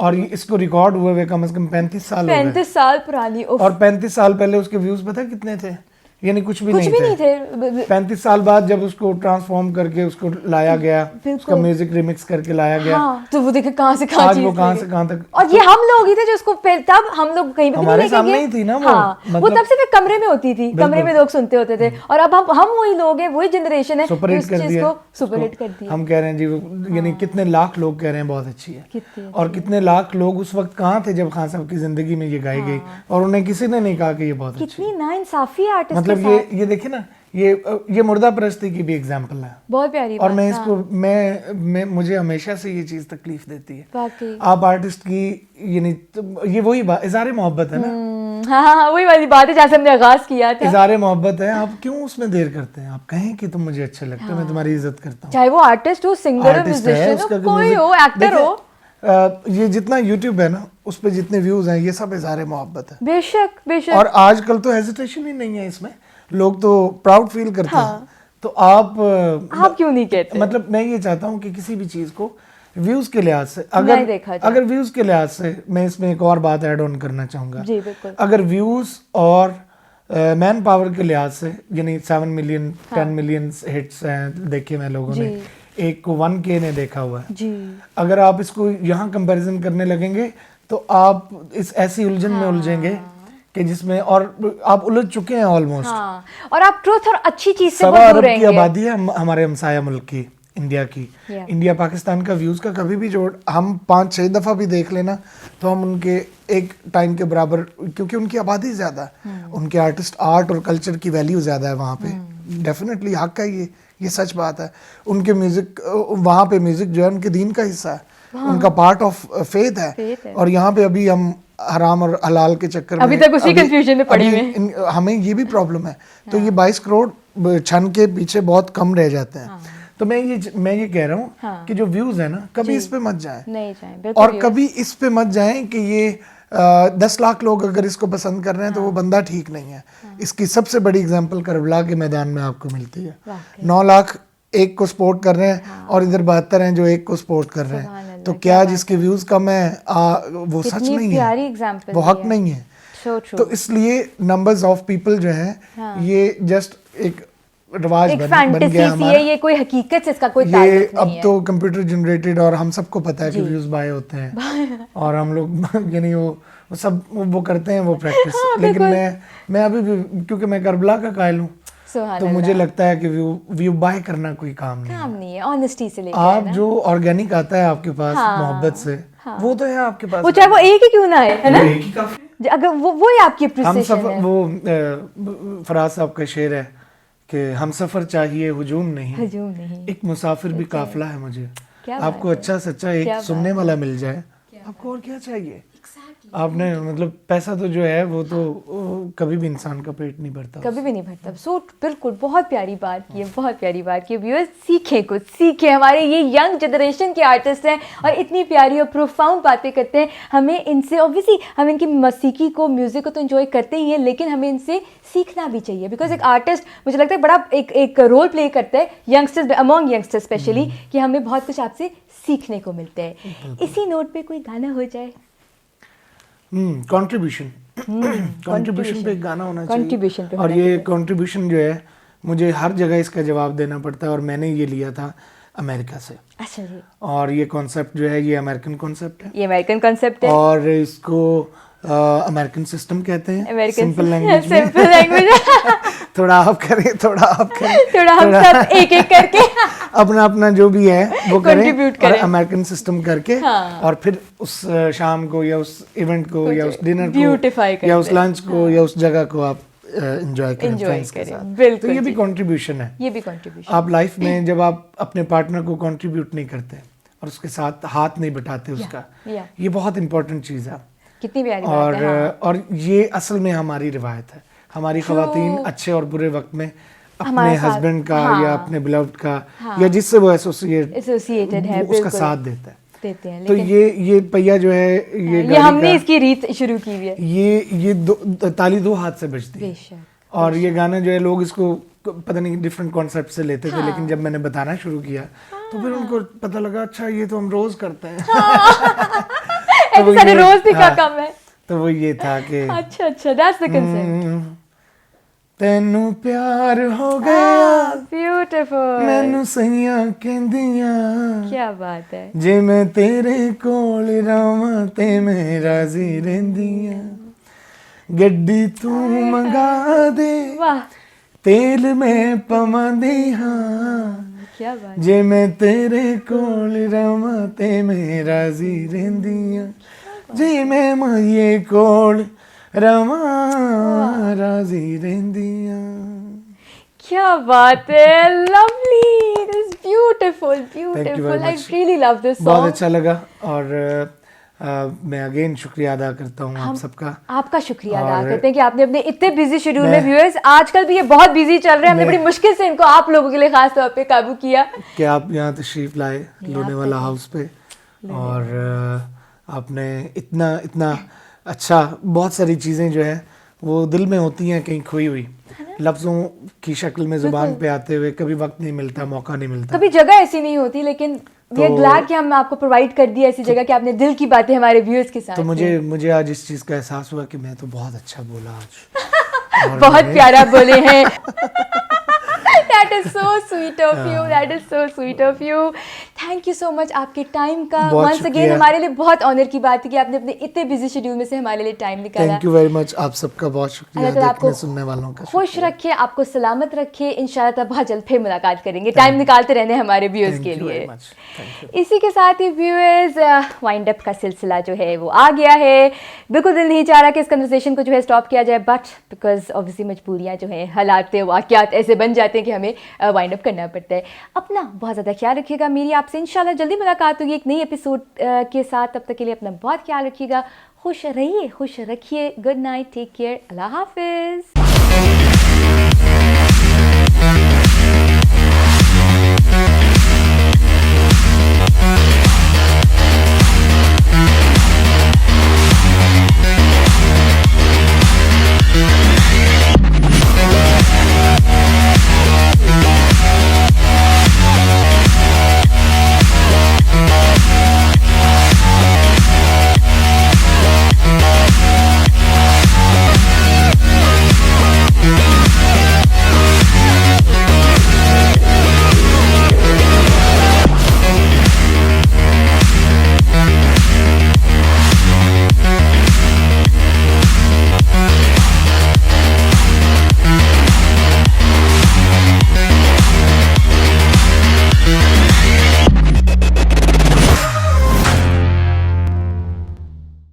और इसको रिकॉर्ड हुए हुए कम से कम 35 साल हो गए। 35 साल पुरानी। और 35 साल पहले उसके व्यूज पता कितने थे? यानी कुछ भी नहीं थे। 35 साल बाद जब उसको ट्रांसफॉर्म करके उसको लाया गया, उसका म्यूजिक रिमिक्स करके लाया गया, तो वो देखे कहां से कहां आज वो कहां से कहां तक। और ये हम लोग ही थे जो उसको तब हम लोग कहीं भी हमारे सामने ही थी ना वो। वो तब सिर्फ एक कमरे में होती थी, कमरे में लोग सुनते होते थे। और अब हम वही लोग हैं, वही जनरेशन है सुपर हिट कर दिया। सुपर हिट कर दिया। हम कह रहे हैं जी, यानी कितने लाख लोग कह रहे हैं बहुत अच्छी है, और कितने लाख लोग उस वक्त कहां थे जब खान साहब की जिंदगी में ये गाई गई और उन्हें किसी ने नहीं कहा कि ये बहुत अच्छी है। कितनी नाइंसाफी आर्टिस्ट मतलब ये देखिए ना, ये मुर्दा परस्ती की भी एग्जांपल है। बहुत प्यारी और बात, मैं हाँ। इसको मैं मुझे हमेशा से ये चीज तकलीफ देती है। वाकई। आप आर्टिस्ट की ये वही इज़हार मोहब्बत है ना। हाँ हाँ हाँ, वही वाली बात है जहाँ से हमने आगाज किया था। इज़हार मोहब्बत है, आप क्यों उसमें देर करते हैं? आप कहें कि तुम मुझे अच्छे लगते हो, मैं तुम्हारी इज्जत करता हूँ। चाहे वो आर्टिस्ट हो, सिंगर हो, आर्टिस्ट है, म्यूजिशियन हो, उसका कोई हो, एक्टर हो। ये जितना यूट्यूब है ना, उस पे जितने व्यूज हैं, ये सब इज़हार मोहब्बत है। बेशक बेशक। और आजकल तो हेजिटेशन ही नहीं है इसमें, लोग तो प्राउड फील करते हैं। तो आप क्यों नहीं कहते? मतलब मैं ये चाहता हूँ कि किसी भी चीज को व्यूज के लिहाज से, नहीं देखा जाए। अगर व्यूज के लिहाज से, मैं इसमें एक और बात ऐड ऑन करना चाहूंगा। जी बिल्कुल। अगर व्यूज और मैन पावर के लिहाज से, यानी 7 मिलियन 10 मिलियन हिट्स हैं देखे मैं लोगों ने, एक को 1K ने देखा हुआ है जी। अगर आप इसको यहाँ कंपैरिजन करने लगेंगे तो आप इस ऐसी उलझन में उलझेंगे कि जिसमें, और आप उलझ चुके हैं ऑलमोस्ट। हाँ, और आप ट्रुथ और अच्छी चीज से 1.25 बहुत दूर अरब की रहेंगे। आबादी है हमारे हमसाया मुल्क की, इंडिया की। इंडिया पाकिस्तान का व्यूज का कभी भी जोड़ हम 5-6 दफा भी देख लेना तो हम उनके एक टाइम के बराबर, क्योंकि उनकी आबादी ज्यादा है, उनके आर्ट और कल्चर की वैल्यू ज्यादा है वहाँ पे। डेफिनेटली हक है ये सच बात है। उनके म्यूजिक, वहाँ पे म्यूजिक जो है उनके दीन का हिस्सा है, उनका पार्ट ऑफ फेथ है। और यहाँ पे अभी हम हराम और हलाल के चक्कर में अभी तक उसी कंफ्यूजन में पड़ी हुए। हमें ये भी प्रॉब्लम है। तो ये 22 करोड़ छन के पीछे बहुत कम रह जाते हैं। तो मैं ये कह रहा हूँ कि जो व्यूज है ना, कभी इस पे मत जाएं, नहीं जाएं, और कभी इस पे मत जाएं कि ये 10 लाख लोग अगर इसको पसंद कर रहे हैं तो वो बंदा ठीक नहीं है। इसकी सबसे बड़ी एग्जांपल करबला के मैदान में आपको मिलती है। 9 लाख एक को सपोर्ट कर रहे हैं और इधर 72 हैं जो एक को सपोर्ट कर रहे हैं। तो क्या जिसके व्यूज कम है वो सच नहीं है, वो हक नहीं है। तो इसलिए नंबर्स ऑफ पीपल जो हैं ये जस्ट एक रिवाज बन गया हमारा। ये कोई हकीकत से इसका कोई ताल्लुक नहीं है। अब तो कंप्यूटर जनरेटेड, और हम सबको पता है कि व्यूज बाय होते हैं और हम लोग यानी वो सब वो करते हैं वो प्रैक्टिस। लेकिन मैं अभी भी, क्योंकि मैं करबला का कायल हूँ, तो मुझे लगता है कि व्यू बाय करना कोई काम नहीं है। ऑनेस्टी से लेके आप जो ऑर्गेनिक आता है आपके पास मोहब्बत से, वो तो है आपके पास, वो चाहे वो एक ही क्यों ना है ना, एक ही काफी। अगर वो ही आपकी एप्रिसिएशन है। वो फराज साहब का शेर है कि हम सफर चाहिए हुजूम नहीं, एक मुसाफिर भी काफिला है मुझे। आपको अच्छा सच्चा एक सुनने वाला मिल जाए, आपको और क्या चाहिए? आपने मतलब पैसा तो जो है वो तो कभी भी इंसान का पेट नहीं भरता, कभी भी नहीं भरता। सो बिल्कुल, बहुत प्यारी बात की है, बहुत प्यारी बात की। व्यूअर्स सीखें, कुछ सीखें। हमारे ये यंग जनरेशन के आर्टिस्ट हैं और इतनी प्यारी और प्रोफाउंड बातें करते हैं। हमें इनसे, ऑब्वियसली हम इनकी मौसीकी को, म्यूजिक को तो एंजॉय करते ही हैं, लेकिन हमें इनसे सीखना भी चाहिए। बिकॉज एक आर्टिस्ट मुझे लगता है बड़ा एक रोल प्ले करता है यंगस्टर्स, अमॉन्ग यंगस्टर्स स्पेशली, कि हमें बहुत कुछ आपसे सीखने को मिलता है। इसी नोट पे कोई गाना हो जाए। कंट्रीब्यूशन पे एक गाना होना चाहिए। और ये कंट्रीब्यूशन जो है मुझे हर जगह इसका जवाब देना पड़ता है, और मैंने ये लिया था अमेरिका से। अच्छा जी। और ये कॉन्सेप्ट जो है ये अमेरिकन कॉन्सेप्ट है, ये अमेरिकन कॉन्सेप्ट है, और इसको अमेरिकन सिस्टम कहते हैं, सिंपल लैंग्वेज में। सिंपल लैंग्वेज थोड़ा आप करें, थोड़ा आप करें, थोड़ा हम सब एक एक करके अपना अपना जो भी है वो करें, और करें अमेरिकन सिस्टम करके। और फिर उस शाम को या उस इवेंट को या उस डिनर को या उस लंच को या उस जगह को आप एंजॉय करें फ्रेंड्स के साथ। तो ये भी कंट्रीब्यूशन है, ये भी कंट्रीब्यूशन। आप लाइफ में जब आप अपने पार्टनर को कंट्रीब्यूट नहीं करते और उसके साथ हाथ नहीं बटाते उसका, ये बहुत इंपॉर्टेंट चीज है। कितनी प्यारी बात है। और ये असल में हमारी रिवायत है। हमारी खवातीन अच्छे और बुरे वक्त में अपने हस्बैंड का या अपने बिलव्ड का या जिससे वो एसोसिएटेड है उसका साथ देते हैं। तो ये पैया जो है ये हमने इसकी रीत शुरू की हुई है। ये ताली 2 हाथ से बजती है। और ये गाना जो है लोग इसको पता नहीं डिफरेंट कॉन्सेप्ट से लेते थे, लेकिन जब मैंने बताना शुरू किया तो फिर उनको पता लगा अच्छा ये तो हम रोज करते हैं। तो सारे रोज भी क्या कम है। तो वो ये था कि अच्छा दैट्स द कांसेप्ट। तेनू प्यार हो गया, ब्यूटीफुल, मैनू सैया कहंदियां, क्या बात है। जे मैं तेरे कोल रवां ते मैं राजी रहंदियां, गड्डी तू मंगा दे, वाह, तेल मैं पवांदी हां, क्या बात, जे मैं तेरे कोल रवां ते मैं राजी रहंदियां, जे मैं माये कोल रवां राजी रहंदियां। क्या बात है, lovely, this beautiful Thank you very beautiful, I much. Really love this बहुत सॉन्ग। अच्छा लगा। और मैं अगेन शुक्रिया अदा करता हूँ आप सबका। आपका शुक्रिया अदा और- करते हैं कि आपने अपने इतने बिजी शेड्यूल में, मैं- व्यूअर्स आजकल भी ये बहुत बिजी चल रहे हैं, हमने मैं- बड़ी मुश्किल से इनको आप लोगों के लिए खास तौर पे काबू किया। कि आप यहाँ तशरीफ लाए लोनेवाला हाउस पे, और आपने इतना इतना अच्छा, बहुत सारी चीज़ें जो है वो दिल में होती हैं कहीं खोई हुई, लफ्ज़ों की शक्ल में ज़ुबान पे आते हुए कभी वक्त नहीं मिलता, मौका नहीं मिलता। कभी जगह ऐसी नहीं होती, लेकिन वी आर ग्लैड कि हम आपको प्रोवाइड कर दिया ऐसी जगह कि आपने दिल की बातें हमारे व्यूअर्स के साथ तो की। मुझे आज इस चीज़ का एहसास हुआ कि मैं तो बहुत अच्छा बोला आज। और बहुत मैंने- प्यारा बोले हैं। That is so sweet of you. That is so sweet of you. Thank you so much आपके टाइम का। बहुत Once again शुक्रिया। हमारे लिए बहुत ऑनर की बात है कि आपने अपने इतने बिजी शेड्यूल में से हमारे लिए टाइम निकाला। थैंक यू वेरी मच, आप सबका बहुत शुक्रिया, अल्लाह ताला देखने आपको सुनने वालों का खुश रखे, आपको सलामत रखे। इंशाल्लाह तब बहुत जल्द फिर मुलाकात करेंगे। टाइम निकालते रहने हमारे व्यूअर्स थैंक के यू लिए। Very much, thank you. इसी के साथ ही व्यूअर्स वाइंड अप का सिलसिला जो है वो आ गया है। बिल्कुल दिल नहीं चाह रहा कि इस कन्वर्सेशन को जो है स्टॉप किया जाए, बट बिकॉज ऑब्वियसली मजबूरियाँ जो हैं, हालात वाक़यात ऐसे बन जाते हैं कि हमें वाइंड अप करना पड़ता है। अपना बहुत ज़्यादा ख्याल रखिएगा। मेरी आपसे इंशाल्लाह जल्दी मुलाकात होगी एक नई एपिसोड के साथ। तब तक के लिए अपना बहुत ख्याल रखिएगा। खुश रहिए, खुश रखिए। गुड नाइट, टेक केयर, अल्लाह हाफिज़।